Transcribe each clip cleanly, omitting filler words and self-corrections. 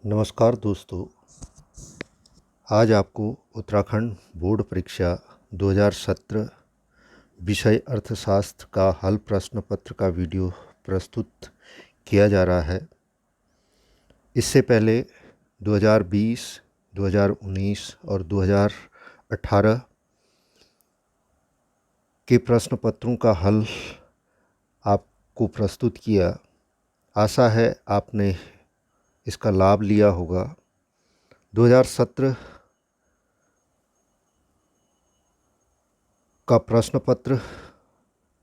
नमस्कार दोस्तों। आज आपको उत्तराखंड बोर्ड परीक्षा 2017 विषय अर्थशास्त्र का हल प्रश्न पत्र का वीडियो प्रस्तुत किया जा रहा है। इससे पहले 2020, 2019 और 2018 के प्रश्न पत्रों का हल आपको प्रस्तुत किया। आशा है आपने इसका लाभ लिया होगा। 2017 का प्रश्न पत्र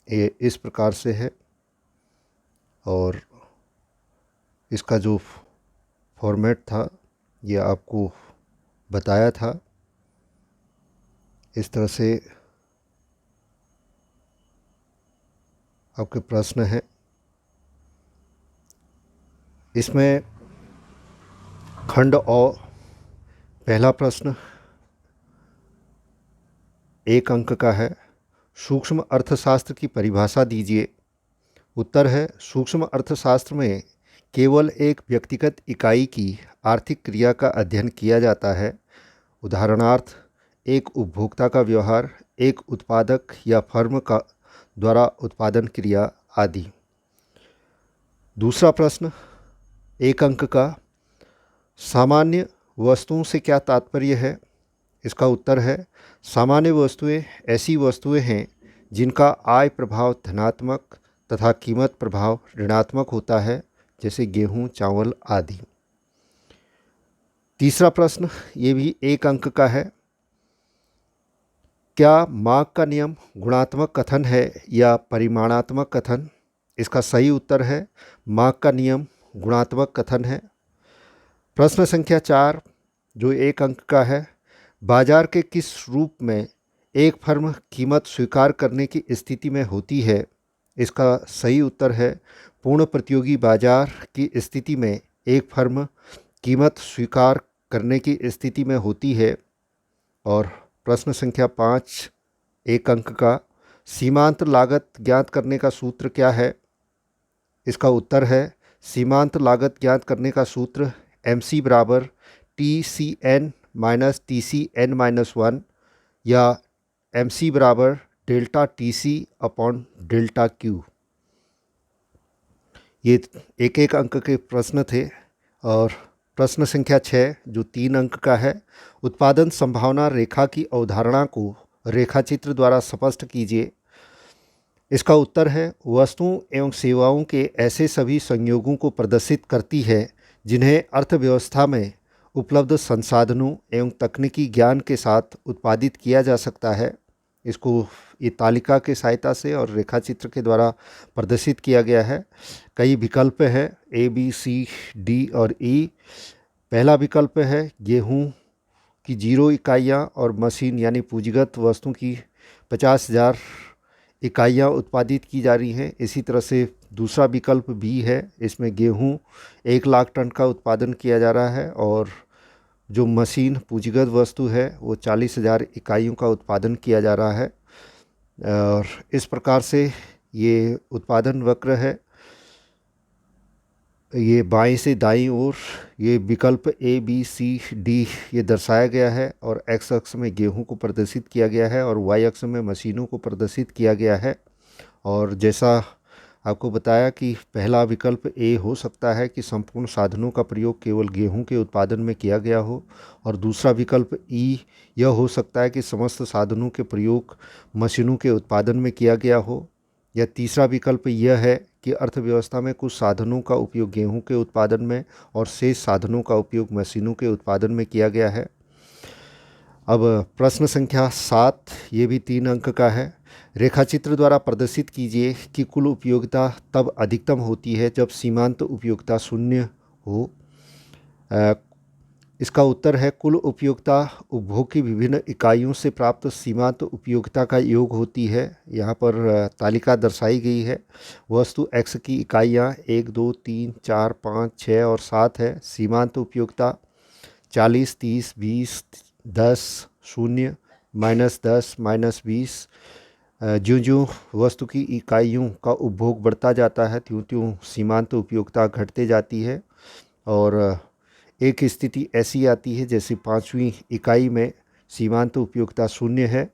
ये इस प्रकार से है और इसका जो फॉर्मेट था ये आपको बताया था। इस तरह से आपके प्रश्न हैं। इसमें खंड और पहला प्रश्न 1 अंक का है। सूक्ष्म अर्थशास्त्र की परिभाषा दीजिए। उत्तर है, सूक्ष्म अर्थशास्त्र में केवल एक व्यक्तिगत इकाई की आर्थिक क्रिया का अध्ययन किया जाता है। उदाहरणार्थ, एक उपभोक्ता का व्यवहार, एक उत्पादक या फर्म का द्वारा उत्पादन क्रिया आदि। दूसरा प्रश्न 1 अंक का, सामान्य वस्तुओं से क्या तात्पर्य है? इसका उत्तर है, सामान्य वस्तुएं ऐसी वस्तुएं हैं जिनका आय प्रभाव धनात्मक तथा कीमत प्रभाव ऋणात्मक होता है, जैसे गेहूं, चावल आदि। तीसरा प्रश्न ये भी 1 अंक का है। क्या मार्क का नियम गुणात्मक कथन है या परिमाणात्मक कथन? इसका सही उत्तर है, मार्क का नियम गुणात्मक कथन है। प्रश्न संख्या 4 जो 1 अंक का है, बाजार के किस रूप में एक फर्म कीमत स्वीकार करने की स्थिति में होती है? इसका सही उत्तर है, पूर्ण प्रतियोगी बाजार की स्थिति में एक फर्म कीमत स्वीकार करने की स्थिति में होती है। और प्रश्न संख्या 5 1 अंक का, सीमांत लागत ज्ञात करने का सूत्र क्या है? इसका उत्तर है, सीमांत लागत ज्ञात करने का सूत्र MC बराबर TCN माइनस TCN-1 या MC बराबर delta TC upon delta Q। ये 1 अंक के प्रश्न थे। और प्रश्न संख्या 6 जो 3 अंक का है, उत्पादन संभावना रेखा की अवधारणा को रेखाचित्र द्वारा स्पष्ट कीजिए। इसका उत्तर है, वस्तुओं एवं सेवाओं के ऐसे सभी संयोगों को प्रदर्शित करती है जिन्हें अर्थव्यवस्था में उपलब्ध संसाधनों एवं तकनीकी ज्ञान के साथ उत्पादित किया जा सकता है। इसको ये तालिका के सहायता से और रेखाचित्र के द्वारा प्रदर्शित किया गया है। कई विकल्प है A, B, C, D और E। पहला विकल्प है, गेहूं की 0 इकाइयाँ और मशीन यानी पूंजीगत वस्तु की 50,000 इकाइयाँ उत्पादित की जा रही हैं। इसी तरह से दूसरा विकल्प भी है, इसमें गेहूं 1 लाख टन का उत्पादन किया जा रहा है और जो मशीन पूंजीगत वस्तु है वो 40,000 इकाइयों का उत्पादन किया जा रहा है। और इस प्रकार से ये उत्पादन वक्र है। ये बाएं से दाईं ओर ये विकल्प A, B, C, D ये दर्शाया गया है और एक्स अक्ष में गेहूं को प्रदर्शित किया गया है और वाई अक्ष में मशीनों को प्रदर्शित किया गया है। और जैसा आपको बताया कि पहला विकल्प A हो सकता है कि संपूर्ण साधनों का प्रयोग केवल गेहूं के उत्पादन में किया गया हो, और दूसरा विकल्प E यह हो सकता है कि समस्त साधनों के प्रयोग मशीनों के उत्पादन में किया गया हो, या तीसरा विकल्प यह है कि अर्थव्यवस्था में कुछ साधनों का उपयोग गेहूं के उत्पादन में और शेष साधनों का उपयोग मशीनों के उत्पादन में किया गया है। अब प्रश्न संख्या 7 ये भी 3 अंक का है। रेखाचित्र द्वारा प्रदर्शित कीजिए कि कुल उपयोगिता तब अधिकतम होती है जब सीमांत उपयोगिता 0 हो। इसका उत्तर है, कुल उपयोगिता उपभोग की विभिन्न इकाइयों से प्राप्त सीमांत उपयोगिता का योग होती है। यहाँ पर तालिका दर्शाई गई है। वस्तु X की इकाइयाँ 1, 2, 3, 4, 5, 6 और 7 है। सीमांत उपयोगिता 40, 30, 20, 10, 0, -10, -20। ज्यों ज्यों वस्तु की इकाइयों का उपभोग बढ़ता जाता है त्यों त्यों सीमांत उपयोगिता घटते जाती है। और एक स्थिति ऐसी आती है जैसे 5वीं इकाई में सीमांत उपयोगिता 0 है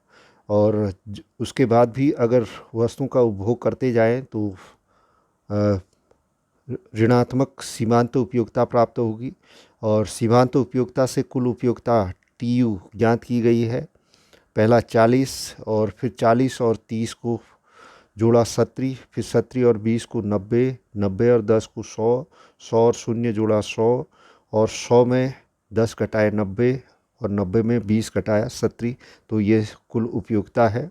और उसके बाद भी अगर वस्तुओं का उपभोग करते जाएं तो ऋणात्मक सीमांत उपयोगिता प्राप्त होगी। और सीमांत उपयोगिता से कुल उपयोगिता TU ज्ञात की गई है। पहला 40 और फिर 40 और 30 को जोड़ा 70, फिर 70 और 20 को 90, 90 और 10 को 100, 100 और 0 जोड़ा 100 और 100 में 10 घटाए 90 और 90 में 20 घटाया 70, तो ये कुल उपयोगिता है।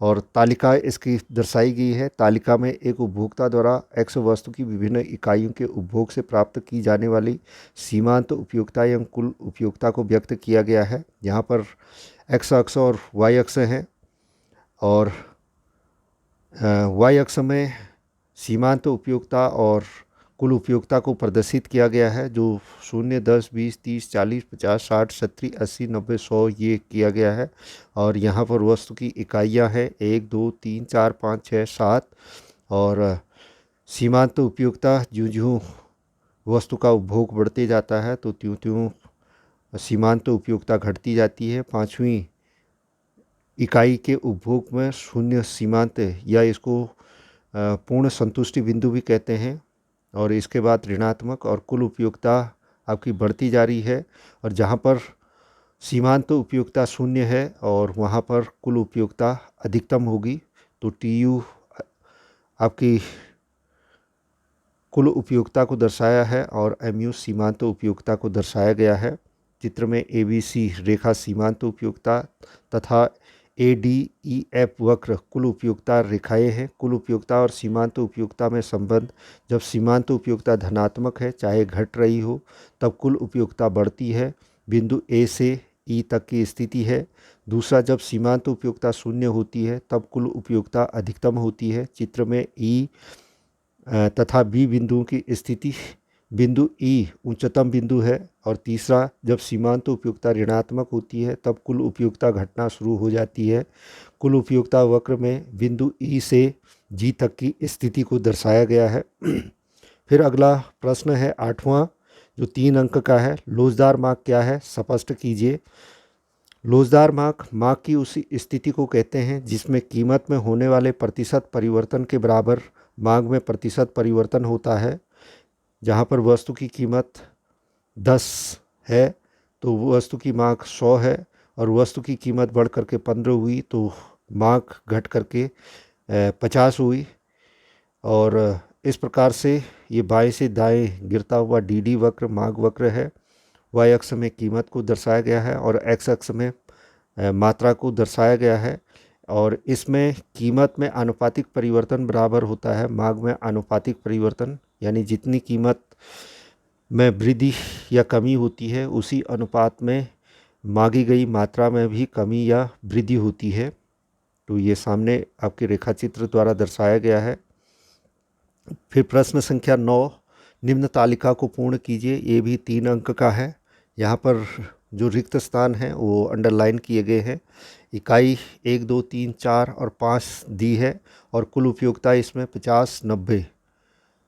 और तालिका इसकी दर्शाई गई है। तालिका में एक उपभोक्ता द्वारा एक्स वस्तु की विभिन्न इकाइयों के उपभोग से प्राप्त की जाने वाली सीमांत उपयोगिता एवं कुल उपयोगिता को व्यक्त किया गया है। यहाँ पर एक्स अक्ष और वाई अक्ष हैं और वाई अक्ष में सीमांत उपयोगिता और कुल उपयोगिता को प्रदर्शित किया गया है, जो 0, 10, 20, 30, 40, 50, 60, 70, 80, 90, 100 ये किया गया है। और यहाँ पर वस्तु की इकाइयाँ हैं 1, 2, 3, 4, 5, 6, 7 और सीमांत उपयोगिता ज्यों-ज्यों वस्तु का उपभोग बढ़ते जाता है तो त्यों-त्यों सीमांत उपयोगिता घटती जाती है। 5वीं इकाई के उपभोग में 0 सीमांत या इसको पूर्ण संतुष्टि बिंदु भी कहते हैं और इसके बाद ऋणात्मक और कुल उपयोगिता आपकी बढ़ती जा रही है। और जहाँ पर सीमांत उपयोगिता 0 है और वहाँ पर कुल उपयोगिता अधिकतम होगी तो TU आपकी कुल उपयोगिता को दर्शाया है और MU सीमांत उपयोगिता को दर्शाया गया है। चित्र में ABC रेखा सीमांत उपयोगिता तथा ADEF वक्र कुल उपयोगिता रेखाएं हैं। कुल उपयोगिता और सीमांत उपयोगिता में संबंध, जब सीमांत उपयोगिता धनात्मक है चाहे घट रही हो तब कुल उपयोगिता बढ़ती है, बिंदु A से E तक की स्थिति है। दूसरा, जब सीमांत उपयोगिता 0 होती है तब कुल उपयोगिता अधिकतम होती है। चित्र में E तथा B बिंदुओं की स्थिति, बिंदु E उच्चतम बिंदु है। और तीसरा, जब सीमांत उपयोगिता ऋणात्मक होती है तब कुल उपयोगिता घटना शुरू हो जाती है। कुल उपयोगिता वक्र में बिंदु E से G तक की स्थिति को दर्शाया गया है। फिर अगला प्रश्न है 8वां, जो 3 अंक का है। लोचदार माग क्या है, स्पष्ट कीजिए। लोचदार माग की उस स्थिति को कहते हैं जिसमें कीमत में होने वाले प्रतिशत परिवर्तन के बराबर मांग में प्रतिशत परिवर्तन होता है। जहाँ पर वस्तु की कीमत 10 है तो वस्तु की मांग 100 है और वस्तु की कीमत बढ़ करके 15 हुई तो मांग घट करके 50 हुई। और इस प्रकार से ये बाएं से दाएं गिरता हुआ DD वक्र मांग वक्र है। वाई अक्ष में कीमत को दर्शाया गया है और एक्स अक्ष में मात्रा को दर्शाया गया है। और इसमें कीमत में आनुपातिक परिवर्तन बराबर होता है मांग में आनुपातिक परिवर्तन, यानी जितनी कीमत में वृद्धि या कमी होती है उसी अनुपात में मांगी गई मात्रा में भी कमी या वृद्धि होती है। तो ये सामने आपके रेखाचित्र द्वारा दर्शाया गया है। फिर प्रश्न संख्या 9, निम्न तालिका को पूर्ण कीजिए। ये भी 3 अंक का है। यहाँ पर जो रिक्त स्थान हैं वो अंडरलाइन किए गए हैं। इकाई 1, 2, 3, 4 और 5 दी है और कुल उपयोगिता इसमें 50, 90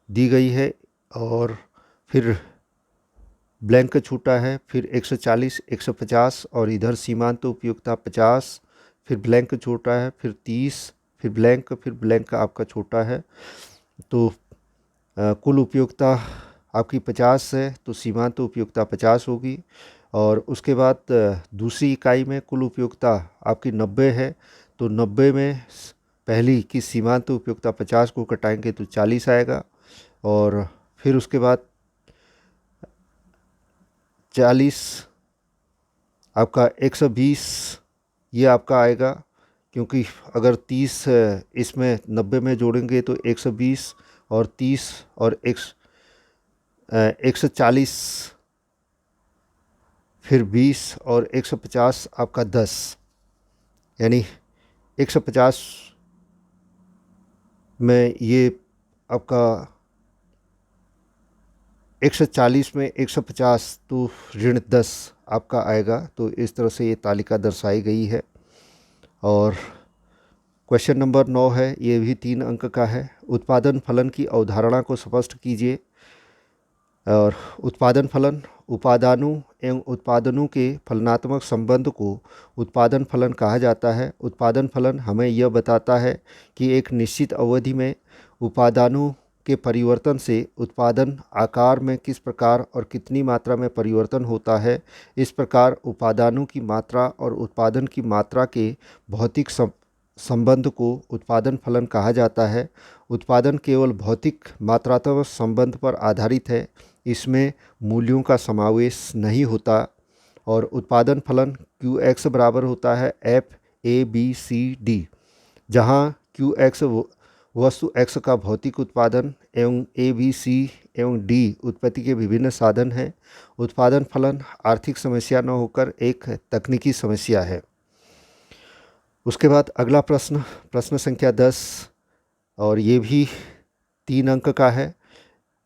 दी गई है। और फिर ब्लैंक छूटा है, फिर 140, 150 और इधर सीमांत उपयोगिता 50, फिर ब्लैंक छोटा है, फिर 30, फिर ब्लैंक आपका छोटा है। तो कुल उपयोगिता आपकी 50 है तो सीमांत उपयोगिता 50 होगी। और उसके बाद दूसरी इकाई में कुल उपयोगिता आपकी 90 है तो 90 में पहली की सीमांत उपयोगिता 50 को कटाएंगे तो 40 आएगा। और फिर उसके बाद 40 आपका 120 ये आपका आएगा, क्योंकि अगर 30 इसमें 90 में जोड़ेंगे तो 120 और 30 और 140 फिर 20 और 150 आपका 10, यानी 150 में ये आपका 140 में 150 तो ऋण 10 आपका आएगा। तो इस तरह से ये तालिका दर्शाई गई है। और क्वेश्चन नंबर 9 है, ये भी 3 अंक का है। उत्पादन फलन की अवधारणा को स्पष्ट कीजिए। और उत्पादन फलन उपादानों एवं उत्पादनों के फलनात्मक संबंध को उत्पादन फलन कहा जाता है। उत्पादन फलन हमें यह बताता है कि एक निश्चित अवधि में उपादानों के परिवर्तन से उत्पादन आकार में किस प्रकार और कितनी मात्रा में परिवर्तन होता है। इस प्रकार उपादानों की मात्रा और उत्पादन की मात्रा के भौतिक संबंध को उत्पादन फलन कहा जाता है। उत्पादन केवल भौतिक मात्रात्मक संबंध पर आधारित है, इसमें मूल्यों का समावेश नहीं होता। और उत्पादन फलन Qx बराबर होता है FABCD, जहाँ Qx वस्तु x का भौतिक उत्पादन एवं ABC एवं D उत्पत्ति के विभिन्न साधन हैं। उत्पादन फलन आर्थिक समस्या न होकर एक तकनीकी समस्या है। उसके बाद अगला प्रश्न संख्या 10, और ये भी 3 अंक का है।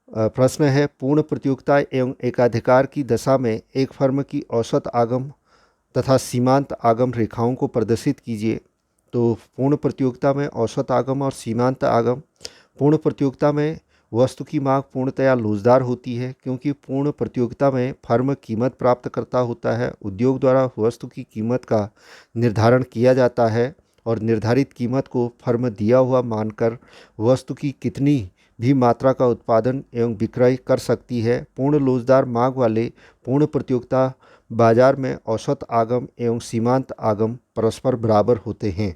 प्रश्न है, पूर्ण प्रतियोगिता एवं एकाधिकार की दशा में एक फर्म की औसत आगम तथा सीमांत आगम रेखाओं को प्रदर्शित कीजिए। तो पूर्ण प्रतियोगिता में औसत आगम और सीमांत आगम। पूर्ण प्रतियोगिता में वस्तु की मांग पूर्णतया लोचदार होती है, क्योंकि पूर्ण प्रतियोगिता में फर्म कीमत प्राप्त करता होता है। उद्योग द्वारा वस्तु की कीमत का निर्धारण किया जाता है और निर्धारित कीमत को फर्म दिया हुआ मानकर वस्तु की कितनी भी मात्रा का उत्पादन एवं विक्रय कर सकती है। पूर्ण लोचदार मांग वाले पूर्ण प्रतियोगिता बाजार में औसत आगम एवं सीमांत आगम परस्पर बराबर होते हैं।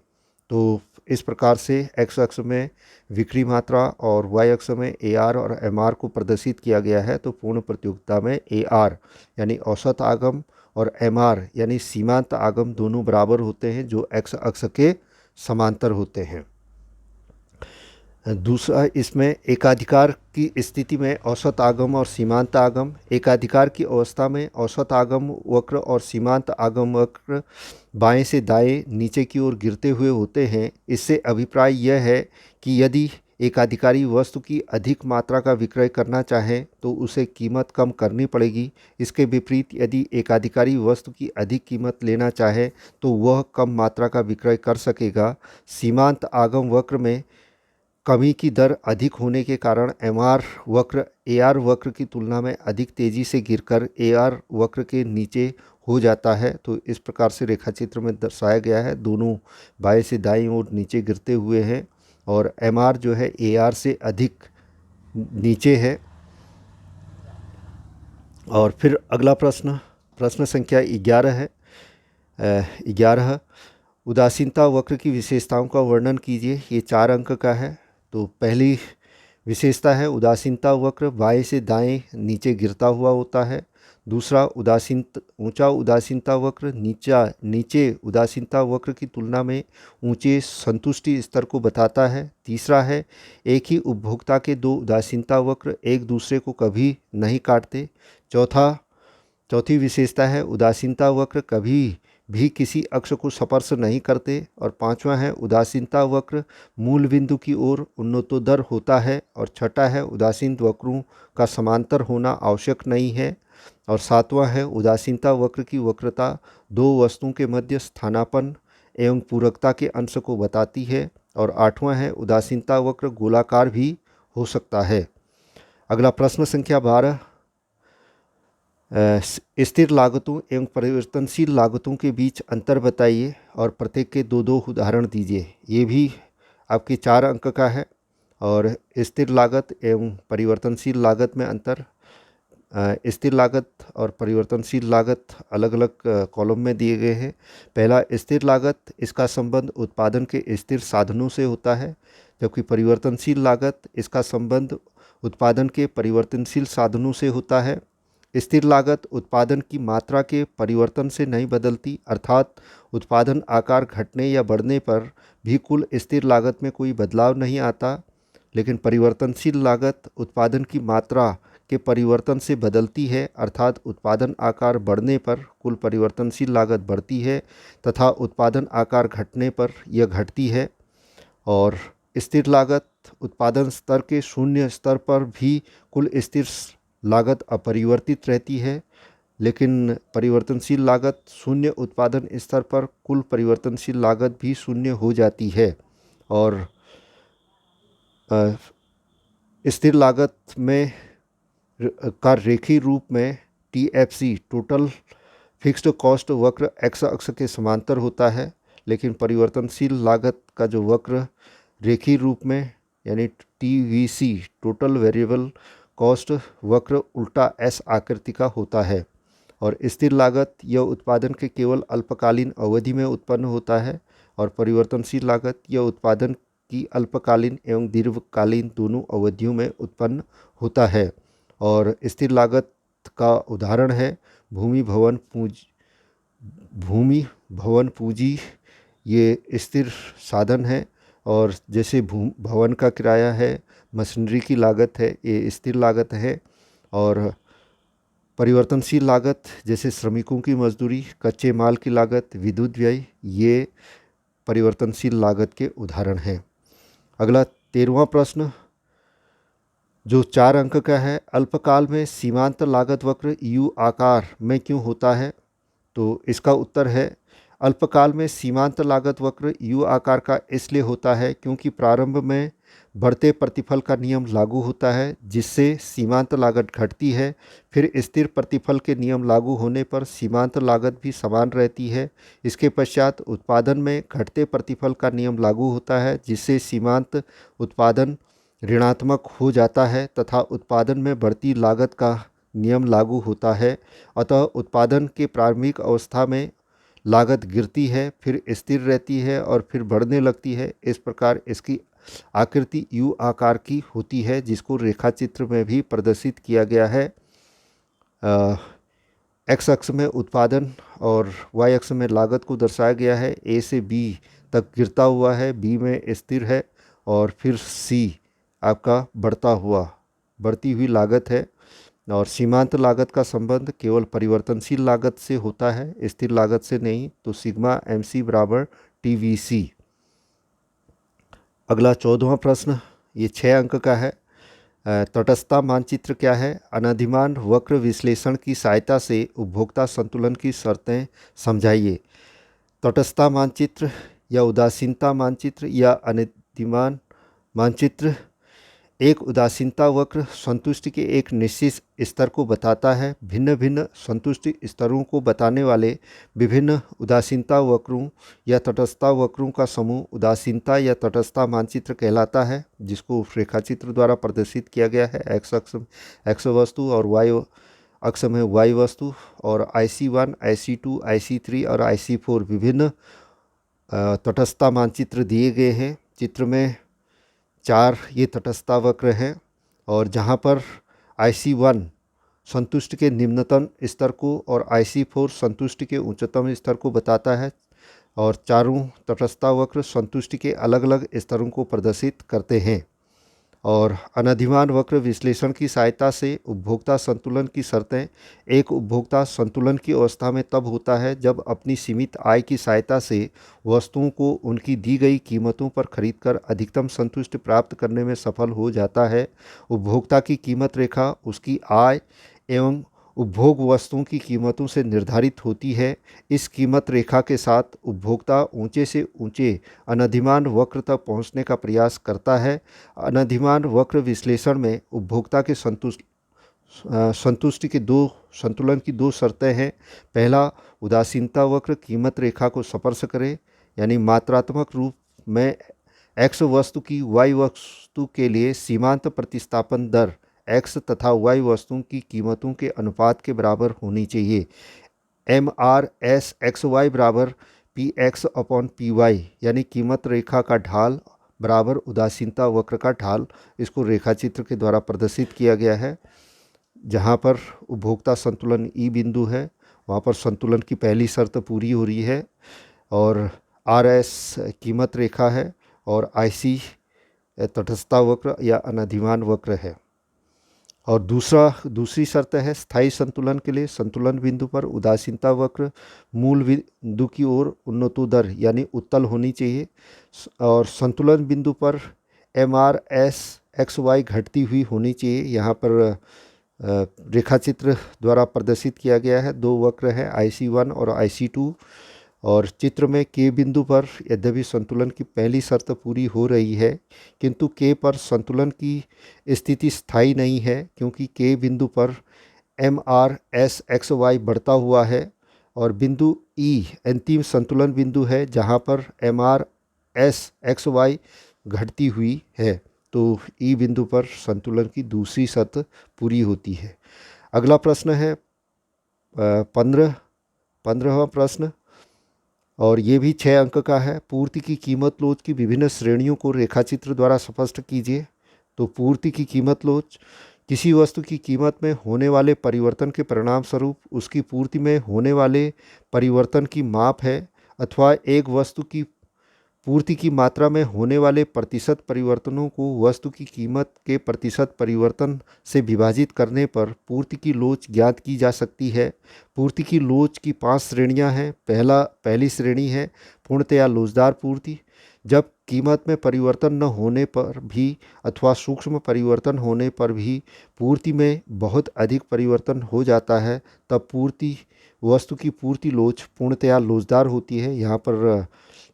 तो इस प्रकार से एक्स अक्ष में विक्री मात्रा और वाई अक्ष में AR और MR को प्रदर्शित किया गया है। तो पूर्ण प्रतियोगिता में AR यानी औसत आगम और MR यानी सीमांत आगम दोनों बराबर होते हैं, जो एक्स अक्ष के समांतर होते हैं। दूसरा, इसमें एकाधिकार की स्थिति में औसत आगम और सीमांत आगम। एकाधिकार की अवस्था में औसत आगम वक्र और सीमांत आगम वक्र बाएं से दाएं नीचे की ओर गिरते हुए होते हैं। इससे अभिप्राय यह है कि यदि एकाधिकारी वस्तु की अधिक मात्रा का विक्रय करना चाहे तो उसे कीमत कम करनी पड़ेगी। इसके विपरीत यदि एकाधिकारी वस्तु की अधिक कीमत लेना चाहे तो वह कम मात्रा का विक्रय कर सकेगा। सीमांत आगम वक्र में कमी की दर अधिक होने के कारण MR वक्र AR वक्र की तुलना में अधिक तेज़ी से गिरकर AR वक्र के नीचे हो जाता है। तो इस प्रकार से रेखाचित्र में दर्शाया गया है, दोनों बाएं से दाईं ओर नीचे गिरते हुए हैं और MR जो है AR से अधिक नीचे है। और फिर अगला प्रश्न संख्या 11 है। 11, उदासीनता वक्र की विशेषताओं का वर्णन कीजिए। ये 4 अंक का है। तो पहली विशेषता है, उदासीनता वक्र बाएं से दाएं नीचे गिरता हुआ होता है। दूसरा, ऊंचा उदासीनता वक्र नीचे उदासीनता वक्र की तुलना में ऊंचे संतुष्टि स्तर को बताता है। तीसरा है, एक ही उपभोक्ता के 2 उदासीनता वक्र एक दूसरे को कभी नहीं काटते। चौथी विशेषता है, उदासीनता वक्र कभी भी किसी अक्ष को स्पर्श नहीं करते। और 5वां है, उदासीनता वक्र मूल बिंदु की ओर उन्नतोदर होता है। और छठा है, उदासीन वक्रों का समांतर होना आवश्यक नहीं है। और 7वां है, उदासीनता वक्र की वक्रता 2 वस्तुओं के मध्य स्थानापन्न एवं पूरकता के अंश को बताती है। और 8वां है, उदासीनता वक्र गोलाकार भी हो सकता है। अगला प्रश्न संख्या 12, स्थिर लागतों एवं परिवर्तनशील लागतों के बीच अंतर बताइए और प्रत्येक के 2-2 उदाहरण दीजिए। ये भी आपके 4 अंक का है। और स्थिर लागत एवं परिवर्तनशील लागत में अंतर। स्थिर लागत और परिवर्तनशील लागत अलग अलग कॉलम में दिए गए हैं। पहला, स्थिर लागत, इसका संबंध उत्पादन के स्थिर साधनों से होता है, जबकि परिवर्तनशील लागत, इसका संबंध उत्पादन के परिवर्तनशील साधनों से होता है। स्थिर लागत उत्पादन की मात्रा के परिवर्तन से नहीं बदलती, अर्थात उत्पादन आकार घटने या बढ़ने पर भी कुल स्थिर लागत में कोई बदलाव नहीं आता। लेकिन परिवर्तनशील लागत उत्पादन की मात्रा के परिवर्तन से बदलती है, अर्थात उत्पादन आकार बढ़ने पर कुल परिवर्तनशील लागत बढ़ती है तथा उत्पादन आकार घटने पर यह घटती है। और स्थिर लागत उत्पादन स्तर के शून्य स्तर पर भी कुल स्थिर लागत अपरिवर्तित रहती है, लेकिन परिवर्तनशील लागत शून्य उत्पादन स्तर पर कुल परिवर्तनशील लागत भी शून्य हो जाती है। और स्थिर लागत में का रेखीय रूप में TFC टोटल फिक्स्ड कॉस्ट वक्र एक्स अक्ष के समांतर होता है, लेकिन परिवर्तनशील लागत का जो वक्र रेखीय रूप में यानी TVC टोटल वेरिएबल कॉस्ट वक्र उल्टा एस आकृति का होता है। और स्थिर लागत यह उत्पादन के केवल अल्पकालीन अवधि में उत्पन्न होता है, और परिवर्तनशील लागत यह उत्पादन की अल्पकालीन एवं दीर्घकालीन दोनों अवधियों में उत्पन्न होता है। और स्थिर लागत का उदाहरण है भूमि भवन पूंजी, ये स्थिर साधन है। और जैसे भवन का किराया है, मशीनरी की लागत है, ये स्थिर लागत है। और परिवर्तनशील लागत जैसे श्रमिकों की मजदूरी, कच्चे माल की लागत, विद्युत व्यय, ये परिवर्तनशील लागत के उदाहरण हैं। अगला 13वां प्रश्न जो 4 अंक का है, अल्पकाल में सीमांत लागत वक्र यू आकार में क्यों होता है? तो इसका उत्तर है अल्पकाल में सीमांत लागत वक्र यू आकार का इसलिए होता है क्योंकि प्रारंभ में बढ़ते प्रतिफल का नियम लागू होता है, जिससे सीमांत लागत घटती है। फिर स्थिर प्रतिफल के नियम लागू होने पर सीमांत लागत भी समान रहती है। इसके पश्चात उत्पादन में घटते प्रतिफल का नियम लागू होता है, जिससे सीमांत उत्पादन ऋणात्मक हो जाता है तथा उत्पादन में बढ़ती लागत का नियम लागू होता है। अतः उत्पादन के प्रारंभिक अवस्था में लागत गिरती है, फिर स्थिर रहती है और फिर बढ़ने लगती है। इस प्रकार इसकी आकृति यू आकार की होती है, जिसको रेखाचित्र में भी प्रदर्शित किया गया है। एक्स अक्ष में उत्पादन और वाई अक्ष में लागत को दर्शाया गया है। ए से बी तक गिरता हुआ है, बी में स्थिर है, और फिर सी आपका बढ़ती हुई लागत है। और सीमांत लागत का संबंध केवल परिवर्तनशील लागत से होता है, स्थिर लागत से नहीं। तो सिग्मा MC बराबर TVC। अगला 14वां प्रश्न, ये 6 अंक का है। तटस्थता मानचित्र क्या है? अनधिमान वक्र विश्लेषण की सहायता से उपभोक्ता संतुलन की शर्तें समझाइए। तटस्थता मानचित्र या उदासीनता मानचित्र या अनधिमान मानचित्र एक उदासीनता वक्र संतुष्टि के एक निश्चित स्तर को बताता है। भिन्न भिन्न संतुष्टि स्तरों को बताने वाले विभिन्न उदासीनता वक्रों या तटस्थता वक्रों का समूह उदासीनता या तटस्थता मानचित्र कहलाता है, जिसको रेखाचित्र द्वारा प्रदर्शित किया गया है। एक्स अक्ष एक्स वस्तु और वाई अक्ष में वाई वस्तु, और IC1, IC2, IC3 और IC4 विभिन्न तटस्थता मानचित्र दिए गए हैं। चित्र में 4 ये तटस्थता वक्र हैं, और जहाँ पर IC1 संतुष्टि के निम्नतम स्तर को और IC4 संतुष्टि के उच्चतम स्तर को बताता है। और चारों तटस्थता वक्र संतुष्टि के अलग अलग स्तरों को प्रदर्शित करते हैं। और अनधिमान वक्र विश्लेषण की सहायता से उपभोक्ता संतुलन की शर्तें। एक उपभोक्ता संतुलन की अवस्था में तब होता है जब अपनी सीमित आय की सहायता से वस्तुओं को उनकी दी गई कीमतों पर खरीदकर अधिकतम संतुष्टि प्राप्त करने में सफल हो जाता है। उपभोक्ता की कीमत रेखा उसकी आय एवं उपभोग वस्तुओं की कीमतों से निर्धारित होती है। इस कीमत रेखा के साथ उपभोक्ता ऊंचे से ऊंचे अनधिमान वक्र तक पहुंचने का प्रयास करता है। अनधिमान वक्र विश्लेषण में उपभोक्ता के संतुष्टि के संतुलन की 2 शर्तें हैं। पहला, उदासीनता वक्र कीमत रेखा को स्पर्श करे, यानी मात्रात्मक रूप में एक्स वस्तु की वाई वस्तु के लिए सीमांत प्रतिस्थापन दर एक्स तथा वाई वस्तुओं की कीमतों के अनुपात के बराबर होनी चाहिए। MRS/XY बराबर PX/PY, यानी कीमत रेखा का ढाल बराबर उदासीनता वक्र का ढाल। इसको रेखाचित्र के द्वारा प्रदर्शित किया गया है। जहाँ पर उपभोक्ता संतुलन ई बिंदु है, वहाँ पर संतुलन की पहली शर्त पूरी हो रही है, और RS कीमत रेखा है, और IC तटस्थता वक्र या अनधिमान वक्र है। और दूसरी शर्त है स्थायी संतुलन के लिए संतुलन बिंदु पर उदासीनता वक्र मूल बिंदु की ओर उन्नतोदर यानी उत्तल होनी चाहिए, और संतुलन बिंदु पर MRS/XY घटती हुई होनी चाहिए। यहाँ पर रेखाचित्र द्वारा प्रदर्शित किया गया है। 2 वक्र हैं, IC1 और IC2, और चित्र में के बिंदु पर यद्यपि संतुलन की पहली शर्त पूरी हो रही है, किंतु के पर संतुलन की स्थिति स्थायी नहीं है, क्योंकि के बिंदु पर MRSXY बढ़ता हुआ है और बिंदु E अंतिम संतुलन बिंदु है जहाँ पर MRSXY घटती हुई है। तो E बिंदु पर संतुलन की दूसरी शर्त पूरी होती है। अगला प्रश्न है 15वां प्रश्न, और ये भी 6 अंक का है। पूर्ति की कीमत लोच की विभिन्न श्रेणियों को रेखाचित्र द्वारा स्पष्ट कीजिए। तो पूर्ति की कीमत लोच किसी वस्तु की कीमत में होने वाले परिवर्तन के परिणाम स्वरूप उसकी पूर्ति में होने वाले परिवर्तन की माप है, अथवा एक वस्तु की पूर्ति की मात्रा में होने वाले प्रतिशत परिवर्तनों को वस्तु की कीमत के प्रतिशत परिवर्तन से विभाजित करने पर पूर्ति की लोच ज्ञात की जा सकती है। पूर्ति की लोच की 5 श्रेणियां हैं। पहली श्रेणी है पूर्णतया लोचदार पूर्ति। जब कीमत में परिवर्तन न होने पर भी अथवा सूक्ष्म परिवर्तन होने पर भी पूर्ति में बहुत अधिक परिवर्तन हो जाता है, तब वस्तु की पूर्ति लोच पूर्णतया लोचदार होती है। यहाँ पर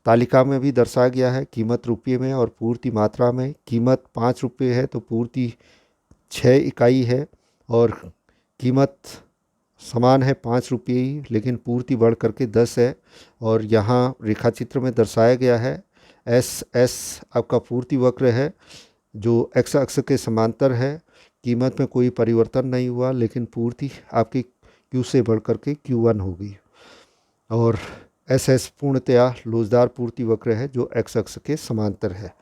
तालिका में भी दर्शाया गया है कीमत रुपये में और पूर्ति मात्रा में। कीमत 5 रुपये है तो पूर्ति 6 इकाई है, और कीमत समान है 5 रुपये ही, लेकिन पूर्ति बढ़ करके 10 है। और यहाँ रेखाचित्र में दर्शाया गया है SS आपका पूर्ति वक्र है जो x अक्ष के समांतर है। कीमत में कोई परिवर्तन नहीं हुआ, लेकिन पूर्ति आपकी Q से बढ़ करके Q1 होगी। और SS पूर्णतया लोचदार पूर्ति वक्र है जो x अक्ष के समांतर है।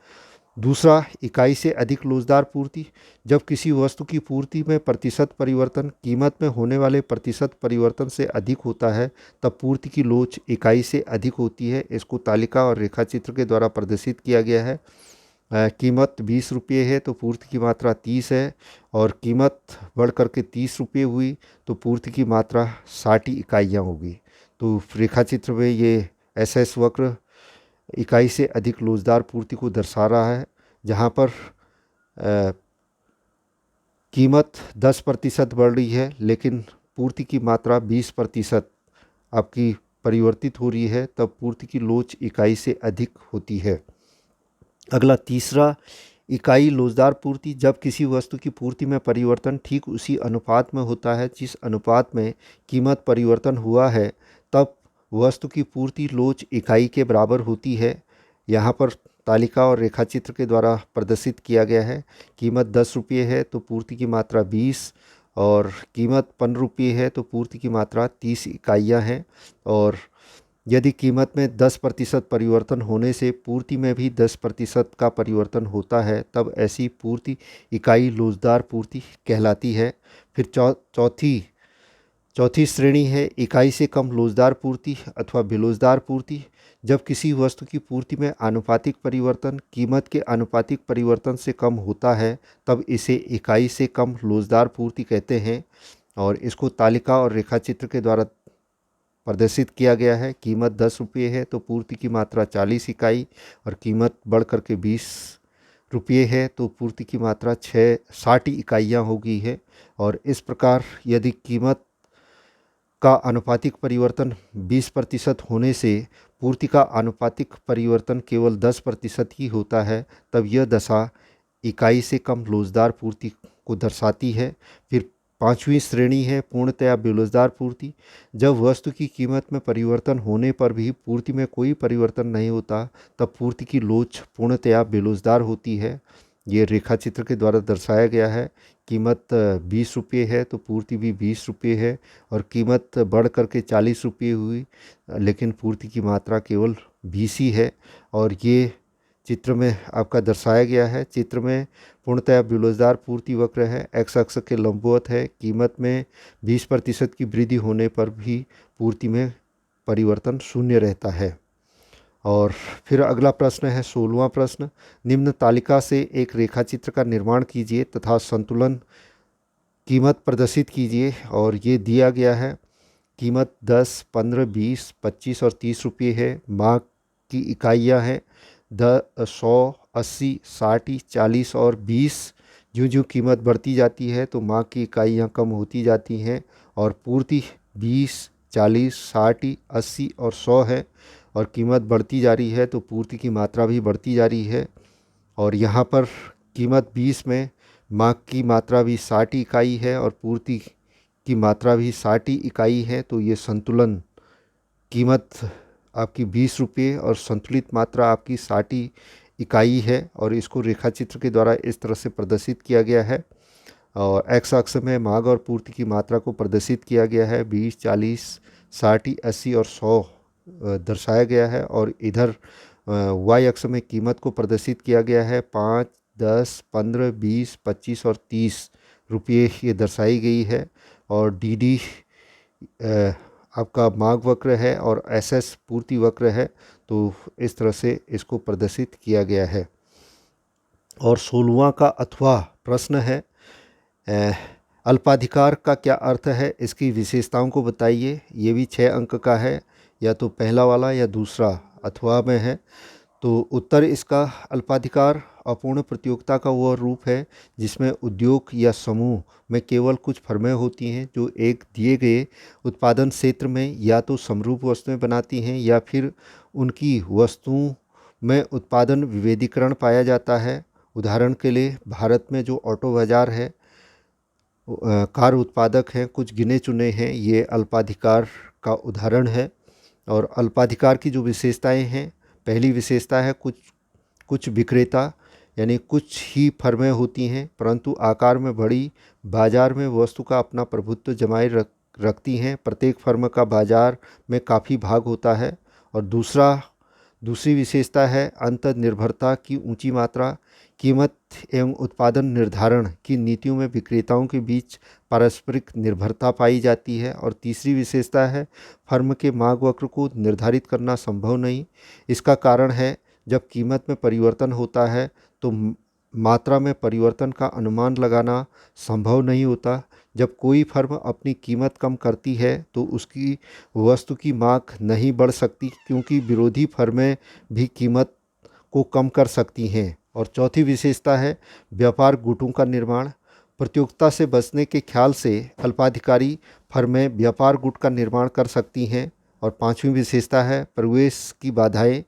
दूसरा, इकाई से अधिक लोचदार पूर्ति। जब किसी वस्तु की पूर्ति में प्रतिशत परिवर्तन कीमत में होने वाले प्रतिशत परिवर्तन से अधिक होता है, तब पूर्ति की लोच इकाई से अधिक होती है। इसको तालिका और रेखाचित्र के द्वारा प्रदर्शित किया गया है। कीमत 20 रुपये है तो पूर्ति की मात्रा 30 है, और कीमत बढ़ करके 30 रुपये हुई तो पूर्ति की मात्रा 60 इकाइयाँ होगी। तो रेखाचित्र में ये SS वक्र इकाई से अधिक लोचदार पूर्ति को दर्शा रहा है, जहाँ पर कीमत 10% बढ़ रही है, लेकिन पूर्ति की मात्रा 20% आपकी परिवर्तित हो रही है, तब पूर्ति की लोच इकाई से अधिक होती है। अगला तीसरा, इकाई लोचदार पूर्ति। जब किसी वस्तु की पूर्ति में परिवर्तन ठीक उसी अनुपात में होता है जिस अनुपात में कीमत परिवर्तन हुआ है, तब वस्तु की पूर्ति लोच इकाई के बराबर होती है। यहाँ पर तालिका और रेखाचित्र के द्वारा प्रदर्शित किया गया है। कीमत 10 रुपये है तो पूर्ति की मात्रा 20, और कीमत 15 रुपये है तो पूर्ति की मात्रा 30 इकाइयाँ हैं। और यदि कीमत में 10% परिवर्तन होने से पूर्ति में भी 10% का परिवर्तन होता है, तब ऐसी पूर्ति इकाई लोचदार पूर्ति कहलाती है। फिर चौथी श्रेणी है इकाई से कम लोचदार पूर्ति अथवा बेलोचदार पूर्ति। जब किसी वस्तु की पूर्ति में आनुपातिक परिवर्तन कीमत के आनुपातिक परिवर्तन से कम होता है, तब इसे इकाई से कम लोचदार पूर्ति कहते हैं। और इसको तालिका और रेखाचित्र के द्वारा प्रदर्शित किया गया है। कीमत 10 रुपये है तो पूर्ति की मात्रा 40 इकाई, और कीमत बढ़ करके 20 रुपये है तो पूर्ति की मात्रा 60 इकाइयाँ हो गई है। और इस प्रकार यदि कीमत का आनुपातिक परिवर्तन 20% होने से पूर्ति का आनुपातिक परिवर्तन केवल 10% ही होता है, तब यह दशा इकाई से कम लोचदार पूर्ति को दर्शाती है। फिर 5वीं श्रेणी है पूर्णतया बेलोचदार पूर्ति। जब वस्तु की कीमत में परिवर्तन होने पर भी पूर्ति में कोई परिवर्तन नहीं होता, तब पूर्ति की लोच पूर्णतया बेलोचदार होती है। ये रेखाचित्र के द्वारा दर्शाया गया है। कीमत 20 रुपये है तो पूर्ति भी 20 रुपये है, और कीमत बढ़ करके 40 रुपये हुई, लेकिन पूर्ति की मात्रा केवल 20 ही है। और ये चित्र में आपका दर्शाया गया है। चित्र में पूर्णतया बेलोचदार पूर्ति वक्र है, x अक्ष के लंबवत है। कीमत में 20% की वृद्धि होने पर भी पूर्ति में परिवर्तन शून्य रहता है। और फिर अगला प्रश्न है 16वां प्रश्न। निम्न तालिका से एक रेखाचित्र का निर्माण कीजिए तथा संतुलन कीमत प्रदर्शित कीजिए। और ये दिया गया है। कीमत 10, 15, 20, 25 और 30 रुपये है। माह की इकाइयाँ हैं 100, 80, 60, 40 और 20। ज्यों ज्यों कीमत बढ़ती जाती है तो माह की इकाइयाँ कम होती जाती हैं, और पूर्ति 20, 40, 60, 80 और 100 है, और कीमत बढ़ती जा रही है तो पूर्ति की मात्रा भी बढ़ती जा रही है। और यहाँ पर कीमत 20 में माह की मात्रा भी 60 इकाई है, और पूर्ति की मात्रा भी 60 इकाई है, तो ये संतुलन कीमत आपकी 20 रुपये और संतुलित मात्रा आपकी 60 इकाई है। और इसको रेखाचित्र के द्वारा इस तरह से प्रदर्शित किया गया है। और एक्स अक्ष में मांग और पूर्ति की मात्रा को प्रदर्शित किया गया है, 20, 40, 60, 80 और 100 दर्शाया गया है। और इधर वाई अक्ष में कीमत को प्रदर्शित किया गया है, 5, 10, 15, 20, 25 और 30 रुपये ये दर्शाई गई है। और डी डी आपका मांग वक्र है और एस एस पूर्ति वक्र है, तो इस तरह से इसको प्रदर्शित किया गया है। और 16वां का अथवा प्रश्न है, अल्पाधिकार का क्या अर्थ है, इसकी विशेषताओं को बताइए। ये भी 6 अंक का है, या तो पहला वाला या दूसरा अथवा में है। तो उत्तर इसका, अल्पाधिकार अपूर्ण प्रतियोगिता का वह रूप है जिसमें उद्योग या समूह में केवल कुछ फर्में होती हैं जो एक दिए गए उत्पादन क्षेत्र में या तो समरूप वस्तुएं बनाती हैं या फिर उनकी वस्तुओं में उत्पादन विभेदीकरण पाया जाता है। उदाहरण के लिए भारत में जो ऑटो बाजार है, कार उत्पादक हैं, कुछ गिने चुने हैं, ये अल्पाधिकार का उदाहरण है। और अल्पाधिकार की जो विशेषताएं हैं, पहली विशेषता है कुछ विक्रेता, यानी कुछ ही फर्में होती हैं परंतु आकार में बड़ी, बाजार में वस्तु का अपना प्रभुत्व जमाए रखती हैं। प्रत्येक फर्म का बाजार में काफ़ी भाग होता है। और दूसरी विशेषता है अंतर्निर्भरता की ऊंची मात्रा, कीमत एवं उत्पादन निर्धारण की नीतियों में विक्रेताओं के बीच पारस्परिक निर्भरता पाई जाती है। और तीसरी विशेषता है फर्म के मांग वक्र को निर्धारित करना संभव नहीं। इसका कारण है जब कीमत में परिवर्तन होता है तो मात्रा में परिवर्तन का अनुमान लगाना संभव नहीं होता। जब कोई फर्म अपनी कीमत कम करती है तो उसकी वस्तु की मांग नहीं बढ़ सकती, क्योंकि विरोधी फर्में भी कीमत को कम कर सकती हैं। और चौथी विशेषता है व्यापार गुटों का निर्माण। प्रतियोगिता से बचने के ख्याल से अल्पाधिकारी फर्में व्यापार गुट का निर्माण कर सकती हैं। और पांचवी विशेषता है प्रवेश की बाधाएं।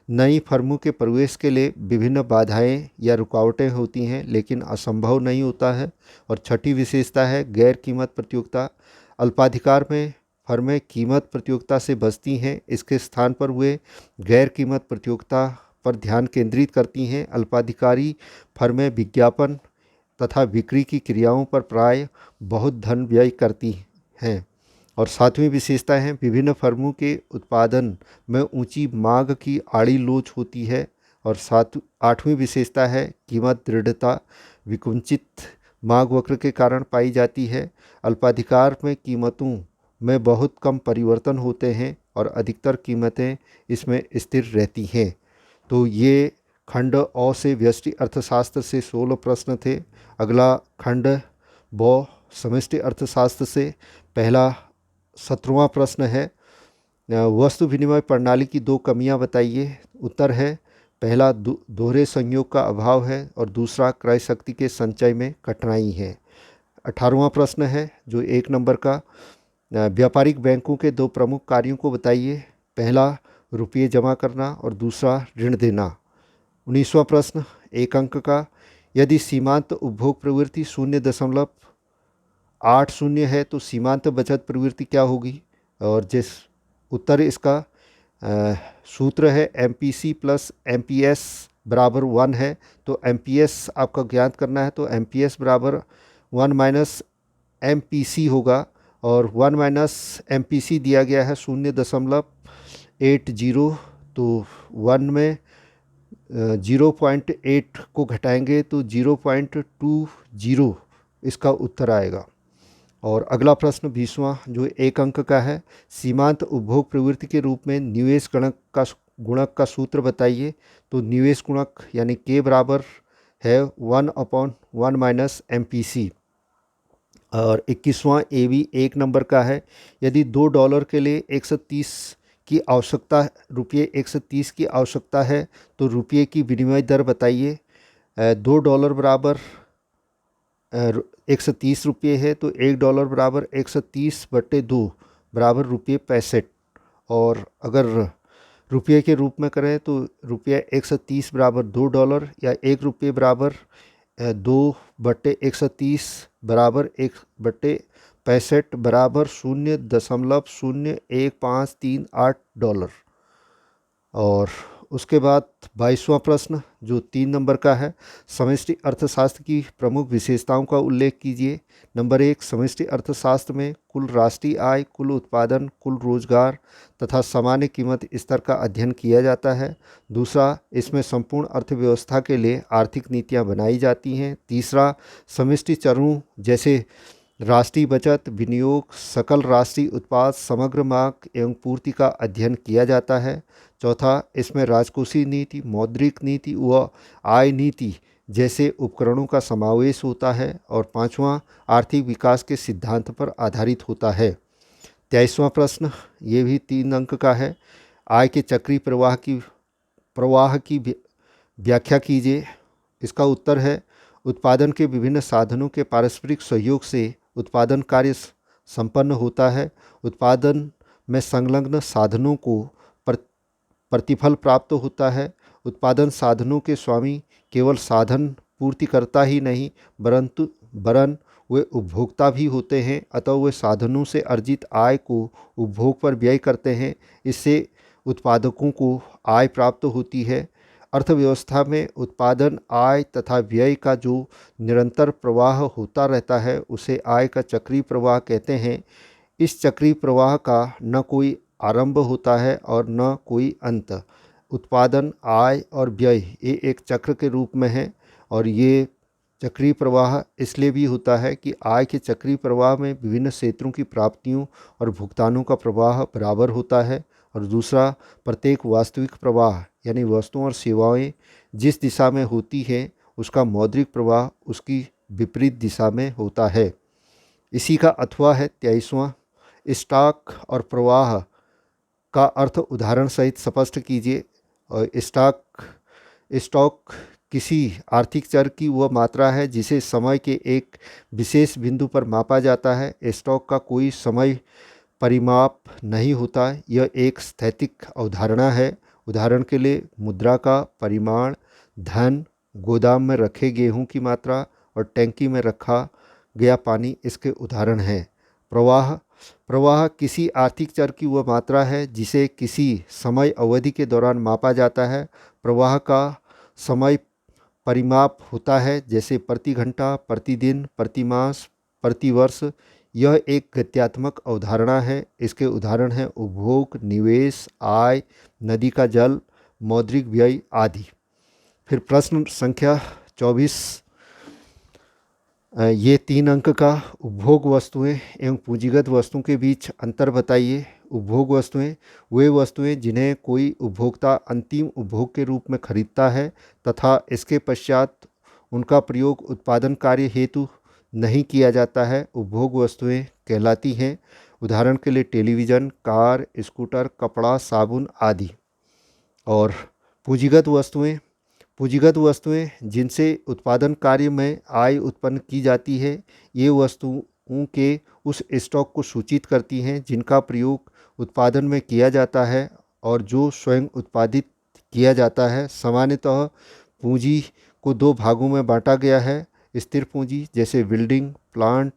नई फर्मों के प्रवेश के लिए विभिन्न बाधाएं या रुकावटें होती हैं, लेकिन असंभव नहीं होता है। और छठी विशेषता है गैर कीमत प्रतियोगिता। अल्पाधिकार में फर्में कीमत प्रतियोगिता से बचती हैं, इसके स्थान पर वे गैर कीमत प्रतियोगिता पर ध्यान केंद्रित करती हैं। अल्पाधिकारी फर्में विज्ञापन तथा बिक्री की क्रियाओं पर प्राय बहुत धन व्यय करती हैं। और सातवीं विशेषता है विभिन्न फर्मों के उत्पादन में ऊंची मांग की आड़ी लोच होती है। और आठवीं विशेषता है कीमत दृढ़ता विकुंचित मांग वक्र के कारण पाई जाती है। अल्पाधिकार में कीमतों में बहुत कम परिवर्तन होते हैं और अधिकतर कीमतें इसमें स्थिर रहती हैं। तो ये खंड अ से व्यष्टि अर्थशास्त्र से 16 प्रश्न थे। अगला खंड ब समष्टि अर्थशास्त्र से पहला 17वां प्रश्न है, वस्तु विनिमय प्रणाली की 2 कमियां बताइए। उत्तर है पहला दोहरे संयोग का अभाव है और दूसरा क्रय शक्ति के संचय में कठिनाई है। 18वां प्रश्न है जो 1 नंबर का, व्यापारिक बैंकों के 2 प्रमुख कार्यों को बताइए। पहला रुपये जमा करना और दूसरा ऋण देना। 19वां प्रश्न 1 अंक का, यदि सीमांत उपभोग प्रवृत्ति 0.80 है तो सीमांत बचत प्रवृत्ति क्या होगी। और जिस उत्तर इसका सूत्र है MPC प्लस MPS बराबर 1 है। तो MPS आपका ज्ञात करना है, तो MPS बराबर 1 माइनस MPC होगा। और 1 माइनस MPC दिया गया है 0.80, तो 1 में 0.8 को घटाएंगे तो 0.20 इसका उत्तर आएगा। और अगला प्रश्न 20वां जो 1 अंक का है, सीमांत उपभोग प्रवृत्ति के रूप में निवेश गुणक का सूत्र बताइए। तो निवेश गुणक यानी K बराबर है 1/1 माइनस MPC। और 21वां ए भी 1 नंबर का है, यदि $2 के लिए 130 की आवश्यकता, ₹130 की आवश्यकता है तो रुपये की विनिमय दर बताइए। $2 बराबर 130 रुपये है, तो $1 बराबर 130/2 बराबर ₹65। और अगर रुपये के रूप में करें तो ₹130 बराबर $2 या ₹1 बराबर 2/130 बराबर 1/5 65 बराबर 0.01538 और उसके बाद 22वां प्रश्न जो 3 नंबर का है, समष्टि अर्थशास्त्र की प्रमुख विशेषताओं का उल्लेख कीजिए। नंबर 1, समष्टि अर्थशास्त्र में कुल राष्ट्रीय आय, कुल उत्पादन, कुल रोजगार तथा सामान्य कीमत स्तर का अध्ययन किया जाता है। दूसरा, इसमें संपूर्ण अर्थव्यवस्था के लिए आर्थिक नीतियां बनाई जाती हैं। तीसरा, समष्टि चरों जैसे राष्ट्रीय बचत, विनियोग, सकल राष्ट्रीय उत्पाद, समग्र मांग एवं पूर्ति का अध्ययन किया जाता है। चौथा, इसमें राजकोषीय नीति, मौद्रिक नीति व आय नीति जैसे उपकरणों का समावेश होता है। और पांचवा, आर्थिक विकास के सिद्धांत पर आधारित होता है। 23वां प्रश्न ये भी 3 अंक का है, आय के चक्रीय प्रवाह की व्याख्या कीजिए। इसका उत्तर है, उत्पादन के विभिन्न साधनों के पारस्परिक सहयोग से उत्पादन कार्य संपन्न होता है। उत्पादन में संलग्न साधनों को प्रतिफल प्राप्त होता है। उत्पादन साधनों के स्वामी केवल साधन पूर्तिकर्ता ही नहीं वरन वे उपभोक्ता भी होते हैं। अतः वे साधनों से अर्जित आय को उपभोग पर व्यय करते हैं। इससे उत्पादकों को आय प्राप्त होती है। अर्थव्यवस्था में उत्पादन, आय तथा व्यय का जो निरंतर प्रवाह होता रहता है उसे आय का चक्रीय प्रवाह कहते हैं। इस चक्रीय प्रवाह का न कोई आरंभ होता है और न कोई अंत। उत्पादन, आय और व्यय ये एक चक्र के रूप में है और ये चक्रीय प्रवाह इसलिए भी होता है कि आय के चक्रीय प्रवाह में विभिन्न क्षेत्रों की प्राप्तियों और भुगतानों का प्रवाह बराबर होता है। और दूसरा, प्रत्येक वास्तविक प्रवाह यानी वस्तुओं और सेवाएं जिस दिशा में होती हैं उसका मौद्रिक प्रवाह उसकी विपरीत दिशा में होता है। इसी का अथवा है 23वां, स्टॉक और प्रवाह का अर्थ उदाहरण सहित स्पष्ट कीजिए। और स्टॉक किसी आर्थिक चर की वह मात्रा है जिसे समय के एक विशेष बिंदु पर मापा जाता है। स्टॉक का कोई समय परिमाप नहीं होता, यह एक स्थैतिक अवधारणा है। उदाहरण के लिए मुद्रा का परिमाण, धन, गोदाम में रखे गेहूं की मात्रा और टैंकी में रखा गया पानी इसके उदाहरण हैं। प्रवाह किसी आर्थिक चर की वह मात्रा है जिसे किसी समय अवधि के दौरान मापा जाता है। प्रवाह का समय परिमाप होता है जैसे प्रति घंटा, प्रतिदिन, प्रतिमास, प्रतिवर्ष। यह एक गत्यात्मक अवधारणा है। इसके उदाहरण हैं उपभोग, निवेश, आय, नदी का जल, मौद्रिक व्यय आदि। फिर प्रश्न संख्या 24 ये 3 अंक का, उपभोग वस्तुएं एवं पूंजीगत वस्तुओं के बीच अंतर बताइए। उपभोग वस्तुएं वे वस्तुएं जिन्हें कोई उपभोक्ता अंतिम उपभोग के रूप में खरीदता है तथा इसके पश्चात उनका प्रयोग उत्पादन कार्य हेतु नहीं किया जाता है, उपभोग वस्तुएं कहलाती हैं। उदाहरण के लिए टेलीविज़न, कार, स्कूटर, कपड़ा, साबुन आदि। और पूंजीगत वस्तुएं जिनसे उत्पादन कार्य में आय उत्पन्न की जाती है, ये वस्तुओं के उस स्टॉक को सूचित करती हैं जिनका प्रयोग उत्पादन में किया जाता है और जो स्वयं उत्पादित किया जाता है। सामान्यतः पूंजी को 2 भागों में बांटा गया है, स्थिर पूंजी जैसे बिल्डिंग, प्लांट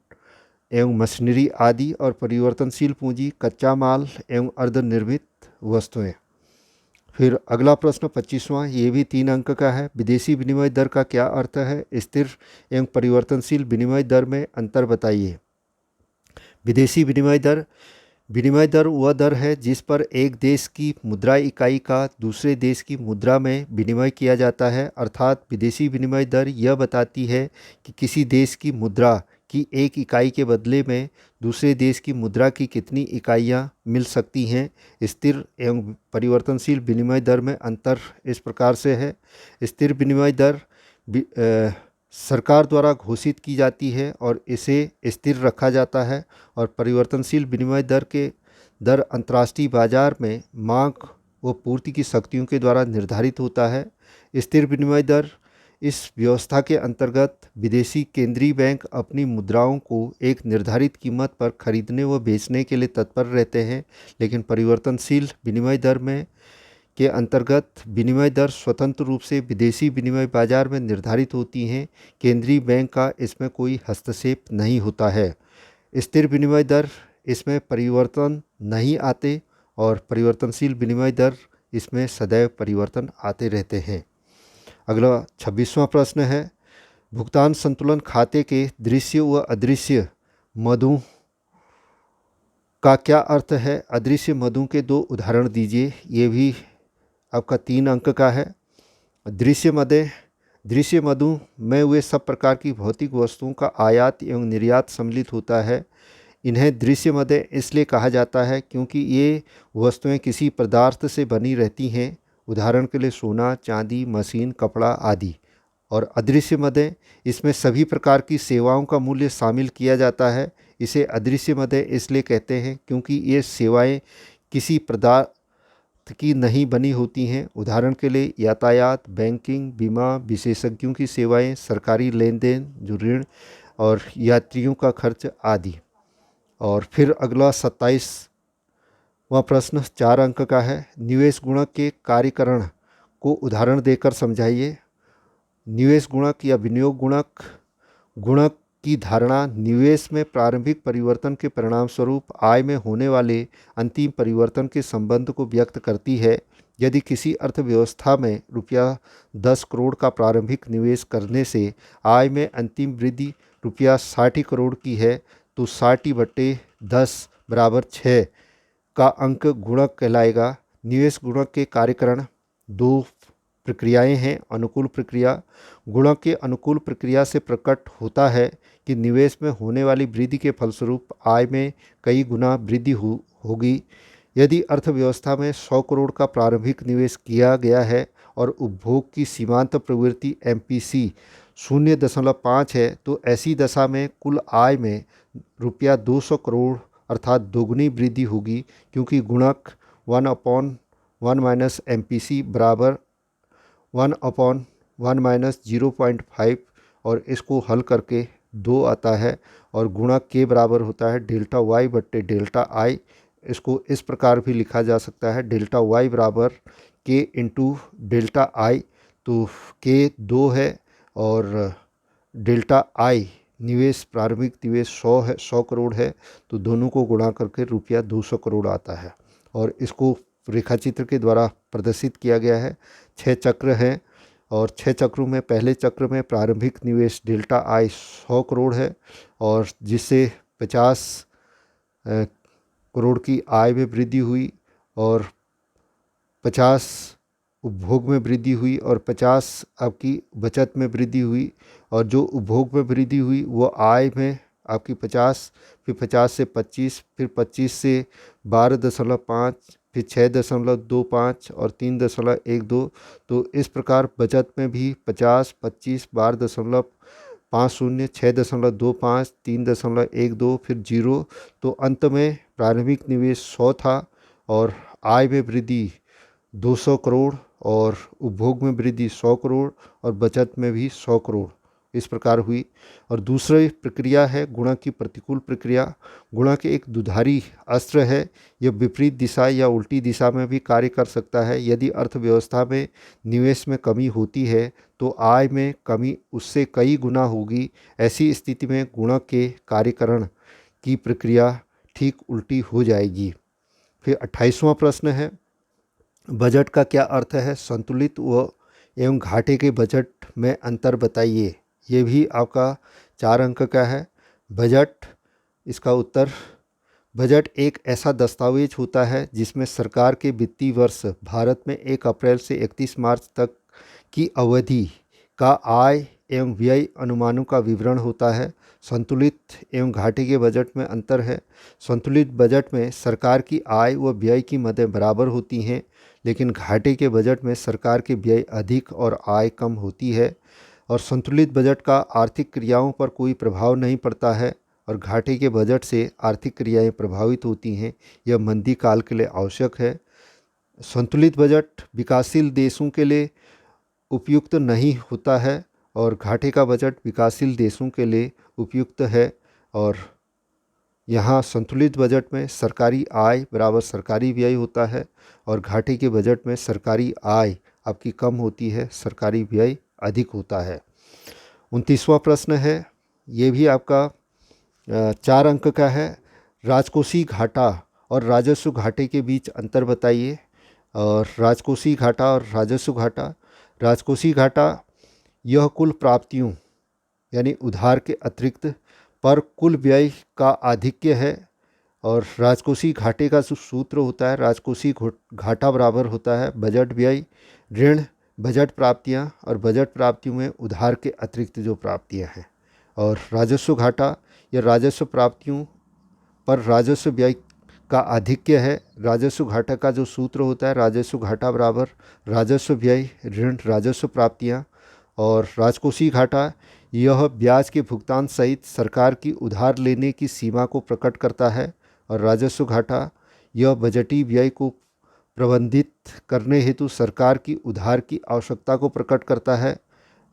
एवं मशीनरी आदि, और परिवर्तनशील पूंजी कच्चा माल एवं अर्धनिर्मित वस्तुएं। फिर अगला प्रश्न 25वां, ये भी 3 अंक का है, विदेशी विनिमय दर का क्या अर्थ है? स्थिर एवं परिवर्तनशील विनिमय दर में अंतर बताइए। विदेशी विनिमय दर वह दर है जिस पर एक देश की मुद्रा इकाई का दूसरे देश की मुद्रा में विनिमय किया जाता है। अर्थात विदेशी विनिमय दर यह बताती है कि किसी देश की मुद्रा की एक इकाई के बदले में दूसरे देश की मुद्रा की कितनी इकाइयाँ मिल सकती हैं। स्थिर एवं परिवर्तनशील विनिमय दर में अंतर इस प्रकार से है। स्थिर विनिमय दर सरकार द्वारा घोषित की जाती है और इसे स्थिर रखा जाता है, और परिवर्तनशील विनिमय दर अंतर्राष्ट्रीय बाजार में मांग व पूर्ति की शक्तियों के द्वारा निर्धारित होता है। स्थिर विनिमय दर इस व्यवस्था के अंतर्गत विदेशी केंद्रीय बैंक अपनी मुद्राओं को एक निर्धारित कीमत पर खरीदने व बेचने के लिए तत्पर रहते हैं, लेकिन परिवर्तनशील विनिमय दर में के अंतर्गत विनिमय दर स्वतंत्र रूप से विदेशी विनिमय बाजार में निर्धारित होती हैं। केंद्रीय बैंक का इसमें कोई हस्तक्षेप नहीं होता है। स्थिर विनिमय दर, इसमें परिवर्तन नहीं आते, और परिवर्तनशील विनिमय दर, इसमें सदैव परिवर्तन आते रहते हैं। अगला 26वां प्रश्न है, भुगतान संतुलन खाते के दृश्य व अदृश्य मदों का क्या अर्थ है? अदृश्य मदों के 2 उदाहरण दीजिए। ये भी आपका 3 अंक का है। दृश्य मदों में वे सब प्रकार की भौतिक वस्तुओं का आयात एवं निर्यात सम्मिलित होता है। इन्हें दृश्य मदें इसलिए कहा जाता है क्योंकि ये वस्तुएं किसी पदार्थ से बनी रहती हैं, उदाहरण के लिए सोना, चांदी, मशीन, कपड़ा आदि। और अदृश्य मदें, इसमें सभी प्रकार की सेवाओं का मूल्य शामिल किया जाता है। इसे अदृश्य मदें इसलिए कहते हैं क्योंकि ये सेवाएं किसी पदार्थ की नहीं बनी होती हैं, उदाहरण के लिए यातायात, बैंकिंग, बीमा, विशेषज्ञों की सेवाएं, सरकारी लेन देन, जो ऋण और यात्रियों का खर्च आदि। और फिर अगला 27वां प्रश्न 4 अंक का है, निवेश गुणक के कार्यकरण को उदाहरण देकर समझाइए। निवेश गुणक या विनियोग गुणक की धारणा निवेश में प्रारंभिक परिवर्तन के परिणामस्वरूप आय में होने वाले अंतिम परिवर्तन के संबंध को व्यक्त करती है। यदि किसी अर्थव्यवस्था में ₹10 करोड़ का प्रारंभिक निवेश करने से आय में अंतिम वृद्धि ₹60 करोड़ की है, तो 60/10 बराबर 6 का अंक गुणक कहलाएगा। निवेश गुणक के कार्यकरण 2 प्रक्रियाएं हैं। अनुकूल प्रक्रिया, गुणक के अनुकूल प्रक्रिया से प्रकट होता है कि निवेश में होने वाली वृद्धि के फलस्वरूप आय में कई गुना वृद्धि होगी। यदि अर्थव्यवस्था में 100 करोड़ का प्रारंभिक निवेश किया गया है और उपभोग की सीमांत प्रवृत्ति MPC 0.5 है, तो ऐसी दशा में कुल आय में ₹200 करोड़ अर्थात दोगुनी वृद्धि होगी, क्योंकि गुणक 1/1 MPC बराबर 1/1 -0.5 और इसको हल करके 2 आता है। और गुणक के बराबर होता है डेल्टा वाई बट्टे डेल्टा आई। इसको इस प्रकार भी लिखा जा सकता है, डेल्टा वाई बराबर के इंटू डेल्टा आई। तो के 2 है और डेल्टा आई निवेश, प्रारंभिक निवेश 100 करोड़ है, तो दोनों को गुणा करके ₹200 करोड़ आता है। और इसको रेखाचित्र के द्वारा प्रदर्शित किया गया है। 6 चक्र हैं और 6 चक्रों में पहले चक्र में प्रारंभिक निवेश डेल्टा आई 100 करोड़ है, और जिससे 50 करोड़ की आय में वृद्धि हुई, और 50 उपभोग में वृद्धि हुई, और 50 आपकी बचत में वृद्धि हुई। और जो उपभोग में वृद्धि हुई वो आय में आपकी 50, फिर 50 से 25, फिर 25 से 12.5, फिर 6.25 और 3.12। तो इस प्रकार बचत में भी 50, 25, 12.50, 6.25, 3.12, फिर 0। तो अंत में प्रारंभिक निवेश 100 था और आय में वृद्धि 200 करोड़, और उपभोग में वृद्धि 100 करोड़, और बचत में भी 100 करोड़, इस प्रकार हुई। और दूसरी प्रक्रिया है गुणक की प्रतिकूल प्रक्रिया। गुणक एक दुधारी अस्त्र है, यह विपरीत दिशा या उल्टी दिशा में भी कार्य कर सकता है। यदि अर्थव्यवस्था में निवेश में कमी होती है तो आय में कमी उससे कई गुना होगी। ऐसी स्थिति में गुणक के कार्यकरण की प्रक्रिया ठीक उल्टी हो जाएगी। फिर 28वां प्रश्न है, बजट का क्या अर्थ है? संतुलित एवं घाटे के बजट में अंतर बताइए। ये भी आपका 4 अंक का है। बजट, इसका उत्तर, बजट एक ऐसा दस्तावेज होता है जिसमें सरकार के वित्तीय वर्ष भारत में 1 अप्रैल से 31 मार्च तक की अवधि का आय एवं व्यय अनुमानों का विवरण होता है। संतुलित एवं घाटे के बजट में अंतर है। संतुलित बजट में सरकार की आय व व्यय की मदें बराबर होती हैं, लेकिन घाटे के बजट में सरकार के व्यय अधिक और आय कम होती है। और संतुलित बजट का आर्थिक क्रियाओं पर कोई प्रभाव नहीं पड़ता है, और घाटे के बजट से आर्थिक क्रियाएं प्रभावित होती हैं। यह मंदी काल के लिए आवश्यक है। संतुलित बजट विकासशील देशों के लिए उपयुक्त नहीं होता है, और घाटे का बजट विकासशील देशों के लिए उपयुक्त है। और यहाँ संतुलित बजट में सरकारी आय बराबर सरकारी व्यय होता है, और घाटे के बजट में सरकारी आय आपकी कम होती है, सरकारी व्यय अधिक होता है। 29वां प्रश्न है, ये भी आपका 4 अंक का है। राजकोषीय घाटा और राजस्व घाटे के बीच अंतर बताइए। और राजकोषीय घाटा और राजस्व घाटा, राजकोषीय घाटा यह कुल प्राप्तियों यानी उधार के अतिरिक्त पर कुल व्यय का आधिक्य है। और राजकोषीय घाटे का जो सूत्र होता है, राजकोषीय घाटा बराबर होता है बजट व्यय ऋण बजट प्राप्तियां और बजट प्राप्तियों में उधार के अतिरिक्त जो प्राप्तियां हैं। और राजस्व घाटा या राजस्व प्राप्तियों पर राजस्व व्यय का आधिक्य है। राजस्व घाटा का जो सूत्र होता है, राजस्व घाटा बराबर राजस्व व्यय ऋण राजस्व प्राप्तियां। और राजकोषीय घाटा यह ब्याज के भुगतान सहित सरकार की उधार लेने की सीमा को प्रकट करता है। और राजस्व घाटा यह बजटीय व्यय को प्रबंधित करने हेतु सरकार की उधार की आवश्यकता को प्रकट करता है।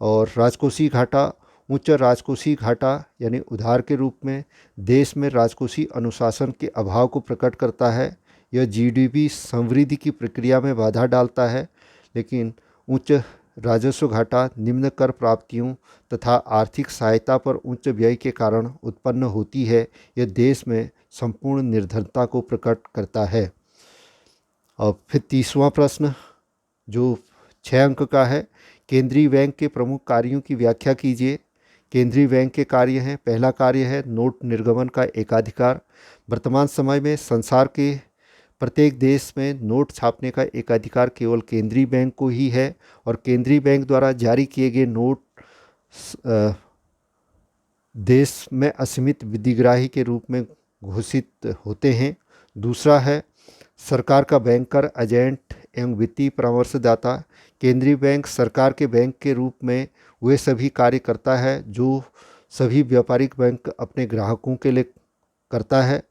और राजकोषीय घाटा उच्च राजकोषीय घाटा यानी उधार के रूप में देश में राजकोषीय अनुशासन के अभाव को प्रकट करता है। यह जीडीपी समृद्धि की प्रक्रिया में बाधा डालता है। लेकिन उच्च राजस्व घाटा निम्न कर प्राप्तियों तथा आर्थिक सहायता पर उच्च व्यय के कारण उत्पन्न होती है। यह देश में संपूर्ण निर्धनता को प्रकट करता है। और फिर तीसवां प्रश्न जो 6 अंक का है, केंद्रीय बैंक के प्रमुख कार्यों की व्याख्या कीजिए। केंद्रीय बैंक के कार्य हैं, पहला कार्य है नोट निर्गमन का एकाधिकार। वर्तमान समय में संसार के प्रत्येक देश में नोट छापने का एकाधिकार केवल केंद्रीय बैंक को ही है। और केंद्रीय बैंक द्वारा जारी किए गए नोट देश में असीमित विधिग्राही के रूप में घोषित होते हैं। दूसरा है सरकार का बैंकर एजेंट एवं वित्तीय परामर्शदाता। केंद्रीय बैंक सरकार के बैंक के रूप में वे सभी कार्य करता है जो सभी व्यापारिक बैंक अपने ग्राहकों के लिए करता है।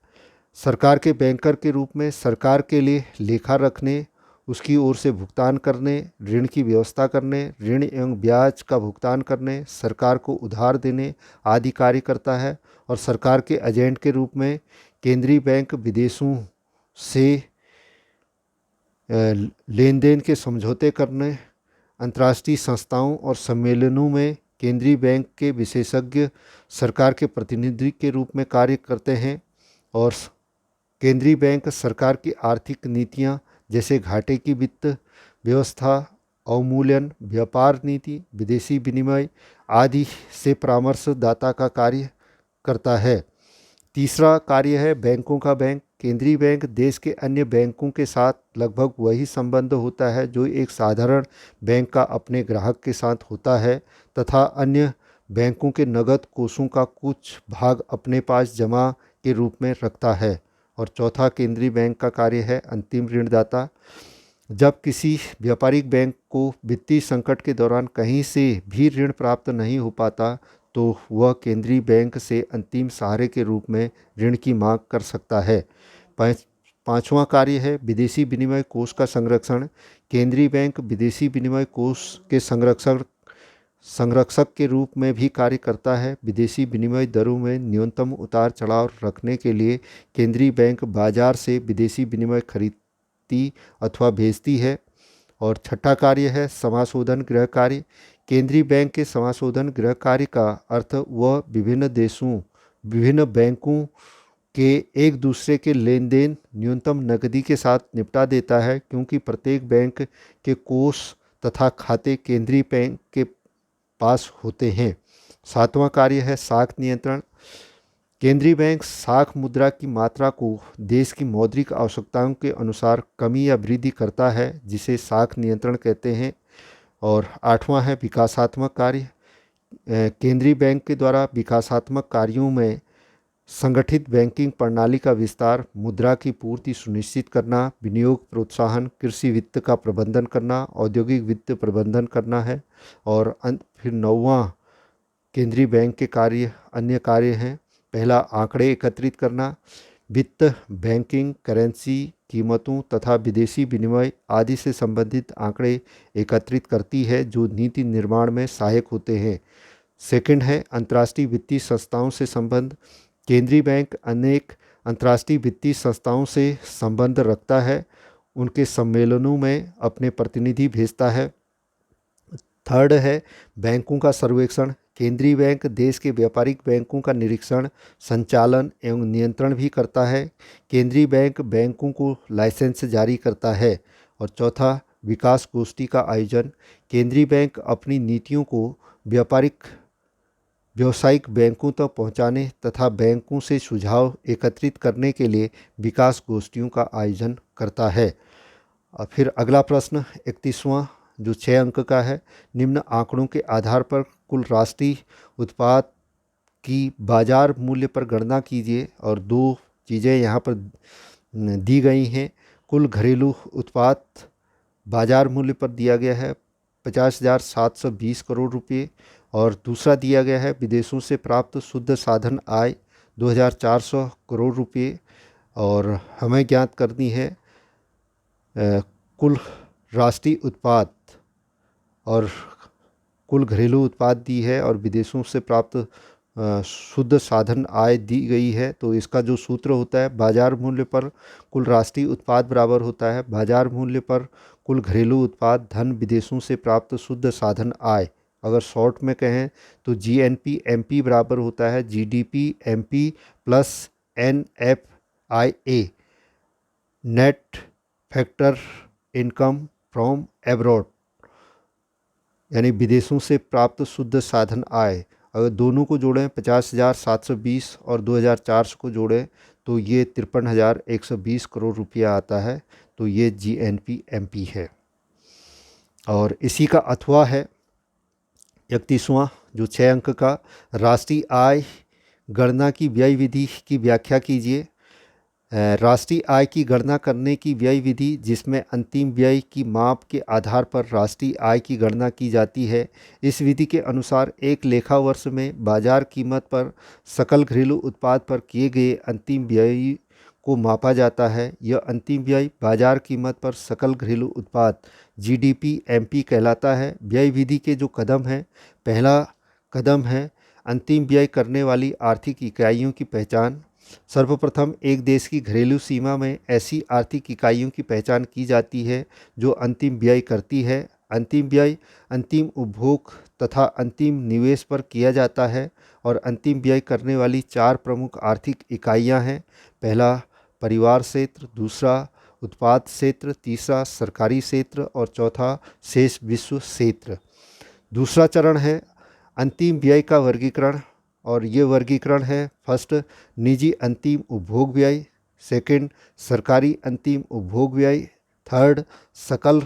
सरकार के बैंकर के रूप में सरकार के लिए लेखा रखने, उसकी ओर से भुगतान करने, ऋण की व्यवस्था करने, ऋण एवं ब्याज का भुगतान करने, सरकार को उधार देने आदि कार्य करता है। और सरकार के एजेंट के रूप में केंद्रीय बैंक विदेशों से लेन देन के समझौते करने, अंतर्राष्ट्रीय संस्थाओं और सम्मेलनों में केंद्रीय बैंक के विशेषज्ञ सरकार के प्रतिनिधि के रूप में कार्य करते हैं। और केंद्रीय बैंक सरकार की आर्थिक नीतियां जैसे घाटे की वित्त व्यवस्था, अवमूल्यन, व्यापार नीति, विदेशी विनिमय आदि से परामर्शदाता का कार्य करता है। तीसरा कार्य है बैंकों का बैंक। केंद्रीय बैंक देश के अन्य बैंकों के साथ लगभग वही संबंध होता है जो एक साधारण बैंक का अपने ग्राहक के साथ होता है तथा अन्य बैंकों के नगद कोषों का कुछ भाग अपने पास जमा के रूप में रखता है। और चौथा केंद्रीय बैंक का कार्य है अंतिम ऋणदाता। जब किसी व्यापारिक बैंक को वित्तीय संकट के दौरान कहीं से भी ऋण प्राप्त नहीं हो पाता तो वह केंद्रीय बैंक से अंतिम सहारे के रूप में ऋण की मांग कर सकता है। पांचवा कार्य है विदेशी विनिमय कोष का संरक्षण। केंद्रीय बैंक विदेशी विनिमय कोष के संरक्षक के रूप में भी कार्य करता है। विदेशी विनिमय दरों में न्यूनतम उतार चढ़ाव रखने के लिए केंद्रीय बैंक बाजार से विदेशी विनिमय खरीदती अथवा भेजती है। और छठा कार्य है समाशोधन गृह कार्य। केंद्रीय बैंक के समाशोधन गृह कार्य का अर्थ वह विभिन्न देशों विभिन्न बैंकों के एक दूसरे के लेन देन न्यूनतम नकदी के साथ निपटा देता है, क्योंकि प्रत्येक बैंक के कोष तथा खाते केंद्रीय बैंक के पास होते हैं। सातवां कार्य है साख नियंत्रण। केंद्रीय बैंक साख मुद्रा की मात्रा को देश की मौद्रिक आवश्यकताओं के अनुसार कमी या वृद्धि करता है, जिसे साख नियंत्रण कहते हैं। और आठवां है विकासात्मक कार्य। केंद्रीय बैंक के द्वारा विकासात्मक कार्यों में संगठित बैंकिंग प्रणाली का विस्तार, मुद्रा की पूर्ति सुनिश्चित करना, विनियोग प्रोत्साहन, कृषि वित्त का प्रबंधन करना, औद्योगिक वित्त प्रबंधन करना है। और फिर नौवां केंद्रीय बैंक के कार्य अन्य कार्य हैं। पहला आंकड़े एकत्रित करना। वित्त बैंकिंग करेंसी कीमतों तथा विदेशी विनिमय आदि से संबंधित आंकड़े एकत्रित करती है जो नीति निर्माण में सहायक होते हैं। सेकंड है अंतर्राष्ट्रीय वित्तीय संस्थाओं से संबंध। केंद्रीय बैंक अनेक अंतर्राष्ट्रीय वित्तीय संस्थाओं से संबंध रखता है, उनके सम्मेलनों में अपने प्रतिनिधि भेजता है। थर्ड है बैंकों का सर्वेक्षण। केंद्रीय बैंक देश के व्यापारिक बैंकों का निरीक्षण, संचालन एवं नियंत्रण भी करता है। केंद्रीय बैंक बैंकों को लाइसेंस जारी करता है। और चौथा, विकास गोष्ठी का आयोजन। केंद्रीय बैंक अपनी नीतियों को व्यावसायिक बैंकों तक पहुंचाने तथा बैंकों से सुझाव एकत्रित करने के लिए विकास गोष्ठियों का आयोजन करता है। और फिर अगला प्रश्न 31वां, जो 6 अंक का है। निम्न आंकड़ों के आधार पर कुल राष्ट्रीय उत्पाद की बाजार मूल्य पर गणना कीजिए। और दो चीज़ें यहाँ पर दी गई हैं। कुल घरेलू उत्पाद बाजार मूल्य पर दिया गया है 50,720 करोड़ रुपये। और दूसरा दिया गया है विदेशों से प्राप्त शुद्ध साधन आय 2,400 करोड़ रुपये। और हमें ज्ञात करनी है कुल राष्ट्रीय उत्पाद और कुल घरेलू उत्पाद दी है और विदेशों से प्राप्त शुद्ध साधन आय दी गई है। तो इसका जो सूत्र होता है, बाजार मूल्य पर कुल राष्ट्रीय उत्पाद बराबर होता है बाजार मूल्य पर कुल घरेलू उत्पाद धन विदेशों से प्राप्त शुद्ध साधन आय। अगर शॉर्ट में कहें तो जीएनपी एमपी बराबर होता है GDP MP plus NFIA, net factor income from abroad, यानी विदेशों से प्राप्त शुद्ध साधन आय। अगर दोनों को जोड़ें 50,720 और 2,400 को जोड़ें तो ये 53,120 करोड़ रुपया आता है। तो ये जीएनपी एमपी है। और इसी का अथवा है 31वां, जो 6 अंक का। राष्ट्रीय आय गणना की व्यय विधि की व्याख्या कीजिए। राष्ट्रीय आय की गणना करने की व्यय विधि, जिसमें अंतिम व्यय की माप के आधार पर राष्ट्रीय आय की गणना की जाती है। इस विधि के अनुसार एक लेखा वर्ष में बाजार कीमत पर सकल घरेलू उत्पाद पर किए गए अंतिम व्यय को मापा जाता है। यह अंतिम व्यय बाजार कीमत पर सकल घरेलू उत्पाद जीडीपी एमपी कहलाता है। व्यय विधि के जो कदम हैं, पहला कदम है अंतिम व्यय करने वाली आर्थिक इकाइयों की पहचान। सर्वप्रथम एक देश की घरेलू सीमा में ऐसी आर्थिक इकाइयों की पहचान की जाती है जो अंतिम व्यय करती है। अंतिम व्यय अंतिम उपभोग तथा अंतिम निवेश पर किया जाता है। और अंतिम व्यय करने वाली 4 प्रमुख आर्थिक इकाइयां हैं। पहला परिवार क्षेत्र, दूसरा उत्पाद क्षेत्र, तीसरा सरकारी क्षेत्र और चौथा शेष विश्व क्षेत्र। दूसरा चरण है अंतिम व्यय का वर्गीकरण। और ये वर्गीकरण है, फर्स्ट निजी अंतिम उपभोग व्यय, सेकंड सरकारी अंतिम उपभोग व्यय, थर्ड सकल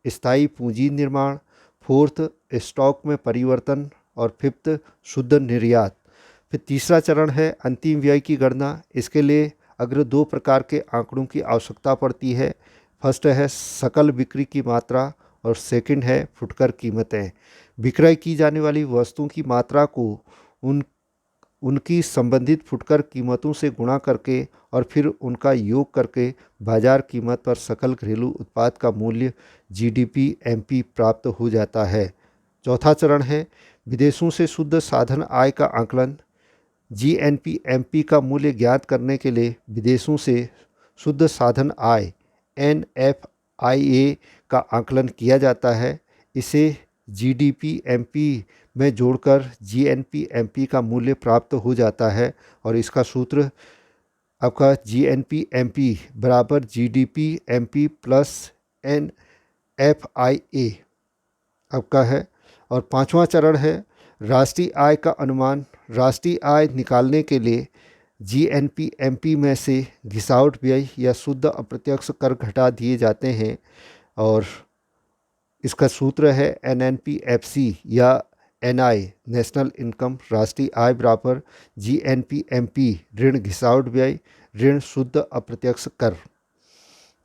स्थायी पूंजी निर्माण, फोर्थ स्टॉक में परिवर्तन और फिफ्थ शुद्ध निर्यात। फिर तीसरा चरण है अंतिम व्यय की गणना। इसके लिए अग्र 2 प्रकार के आंकड़ों की आवश्यकता पड़ती है। फर्स्ट है सकल बिक्री की मात्रा और सेकंड है फुटकर कीमतें। विक्रय की जाने वाली वस्तुओं की मात्रा को उनकी संबंधित फुटकर कीमतों से गुणा करके और फिर उनका योग करके बाजार कीमत पर सकल घरेलू उत्पाद का मूल्य जीडीपी एमपी प्राप्त हो जाता है। चौथा चरण है विदेशों से शुद्ध साधन आय का आकलन। जीएनपी एमपी का मूल्य ज्ञात करने के लिए विदेशों से शुद्ध साधन आय एनएफआईए का आकलन किया जाता है। इसे जीडीपी एमपी में जोड़कर जीएनपी एमपी का मूल्य प्राप्त हो जाता है। और इसका सूत्र आपका जीएनपी एमपी बराबर जीडीपी एमपी प्लस एनएफआईए आपका है। और पांचवा चरण है राष्ट्रीय आय का अनुमान। राष्ट्रीय आय निकालने के लिए जीएनपी एमपी में से घिसावट व्यय या शुद्ध अप्रत्यक्ष कर घटा दिए जाते हैं। और इसका सूत्र है एनएनपीएफसी या एनआई नेशनल इनकम राष्ट्रीय आय बराबर जीएनपी एमपी ऋण घिसावट व्यय ऋण शुद्ध अप्रत्यक्ष कर।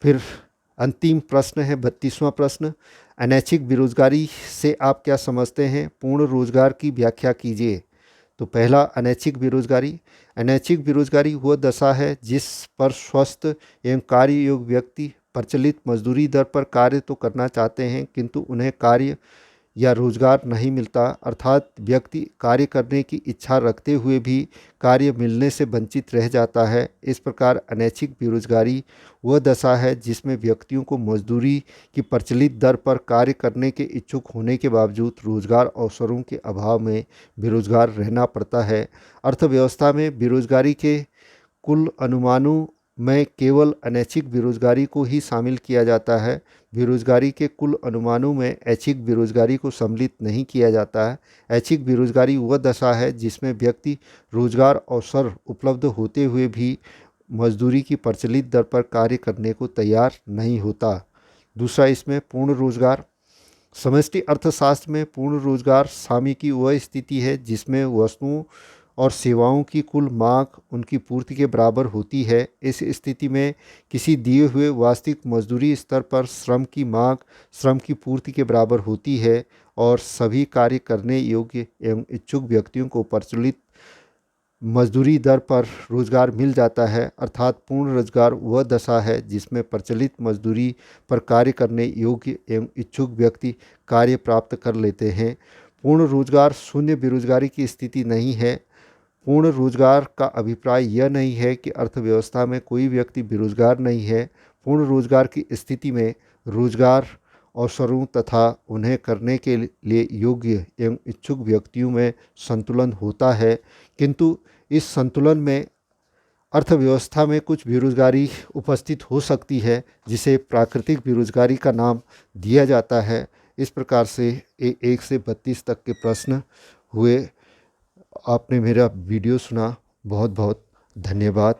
फिर अंतिम प्रश्न है 32वां प्रश्न, अनैच्छिक बेरोजगारी से आप क्या समझते हैं? पूर्ण रोजगार की व्याख्या कीजिए। तो पहला अनैच्छिक बेरोजगारी। अनैच्छिक बेरोजगारी वह दशा है जिस पर स्वस्थ एवं कार्य योग्य व्यक्ति प्रचलित मजदूरी दर पर कार्य तो करना चाहते हैं किंतु उन्हें कार्य या रोजगार नहीं मिलता, अर्थात व्यक्ति कार्य करने की इच्छा रखते हुए भी कार्य मिलने से वंचित रह जाता है। इस प्रकार अनैच्छिक बेरोजगारी वह दशा है जिसमें व्यक्तियों को मजदूरी की प्रचलित दर पर कार्य करने के इच्छुक होने के बावजूद रोजगार अवसरों के अभाव में बेरोजगार रहना पड़ता है। अर्थव्यवस्था में बेरोजगारी के कुल अनुमानों में केवल अनैच्छिक बेरोजगारी को ही शामिल किया जाता है। बेरोजगारी के कुल अनुमानों में ऐच्छिक बेरोजगारी को सम्मिलित नहीं किया जाता है। ऐच्छिक बेरोजगारी वह दशा है जिसमें व्यक्ति रोजगार अवसर उपलब्ध होते हुए भी मजदूरी की प्रचलित दर पर कार्य करने को तैयार नहीं होता। दूसरा इसमें पूर्ण रोजगार। समष्टि अर्थशास्त्र में पूर्ण रोजगार सामी की वह स्थिति है जिसमें वस्तुओं और सेवाओं की कुल मांग उनकी पूर्ति के बराबर होती है। इस स्थिति में किसी दिए हुए वास्तविक मजदूरी स्तर पर श्रम की मांग श्रम की पूर्ति के बराबर होती है और सभी कार्य करने योग्य एवं इच्छुक व्यक्तियों को प्रचलित मजदूरी दर पर रोजगार मिल जाता है। अर्थात पूर्ण रोजगार वह दशा है जिसमें प्रचलित मजदूरी पर कार्य करने योग्य एवं इच्छुक व्यक्ति कार्य प्राप्त कर लेते हैं। पूर्ण रोजगार शून्य बेरोजगारी की स्थिति नहीं है। पूर्ण रोजगार का अभिप्राय यह नहीं है कि अर्थव्यवस्था में कोई व्यक्ति बेरोजगार नहीं है। पूर्ण रोजगार की स्थिति में रोजगार अवसरों तथा उन्हें करने के लिए योग्य एवं इच्छुक व्यक्तियों में संतुलन होता है, किंतु इस संतुलन में अर्थव्यवस्था में कुछ बेरोजगारी उपस्थित हो सकती है जिसे प्राकृतिक बेरोजगारी का नाम दिया जाता है। इस प्रकार से 1 से 32 तक के प्रश्न हुए। आपने मेरा वीडियो सुना, बहुत बहुत धन्यवाद।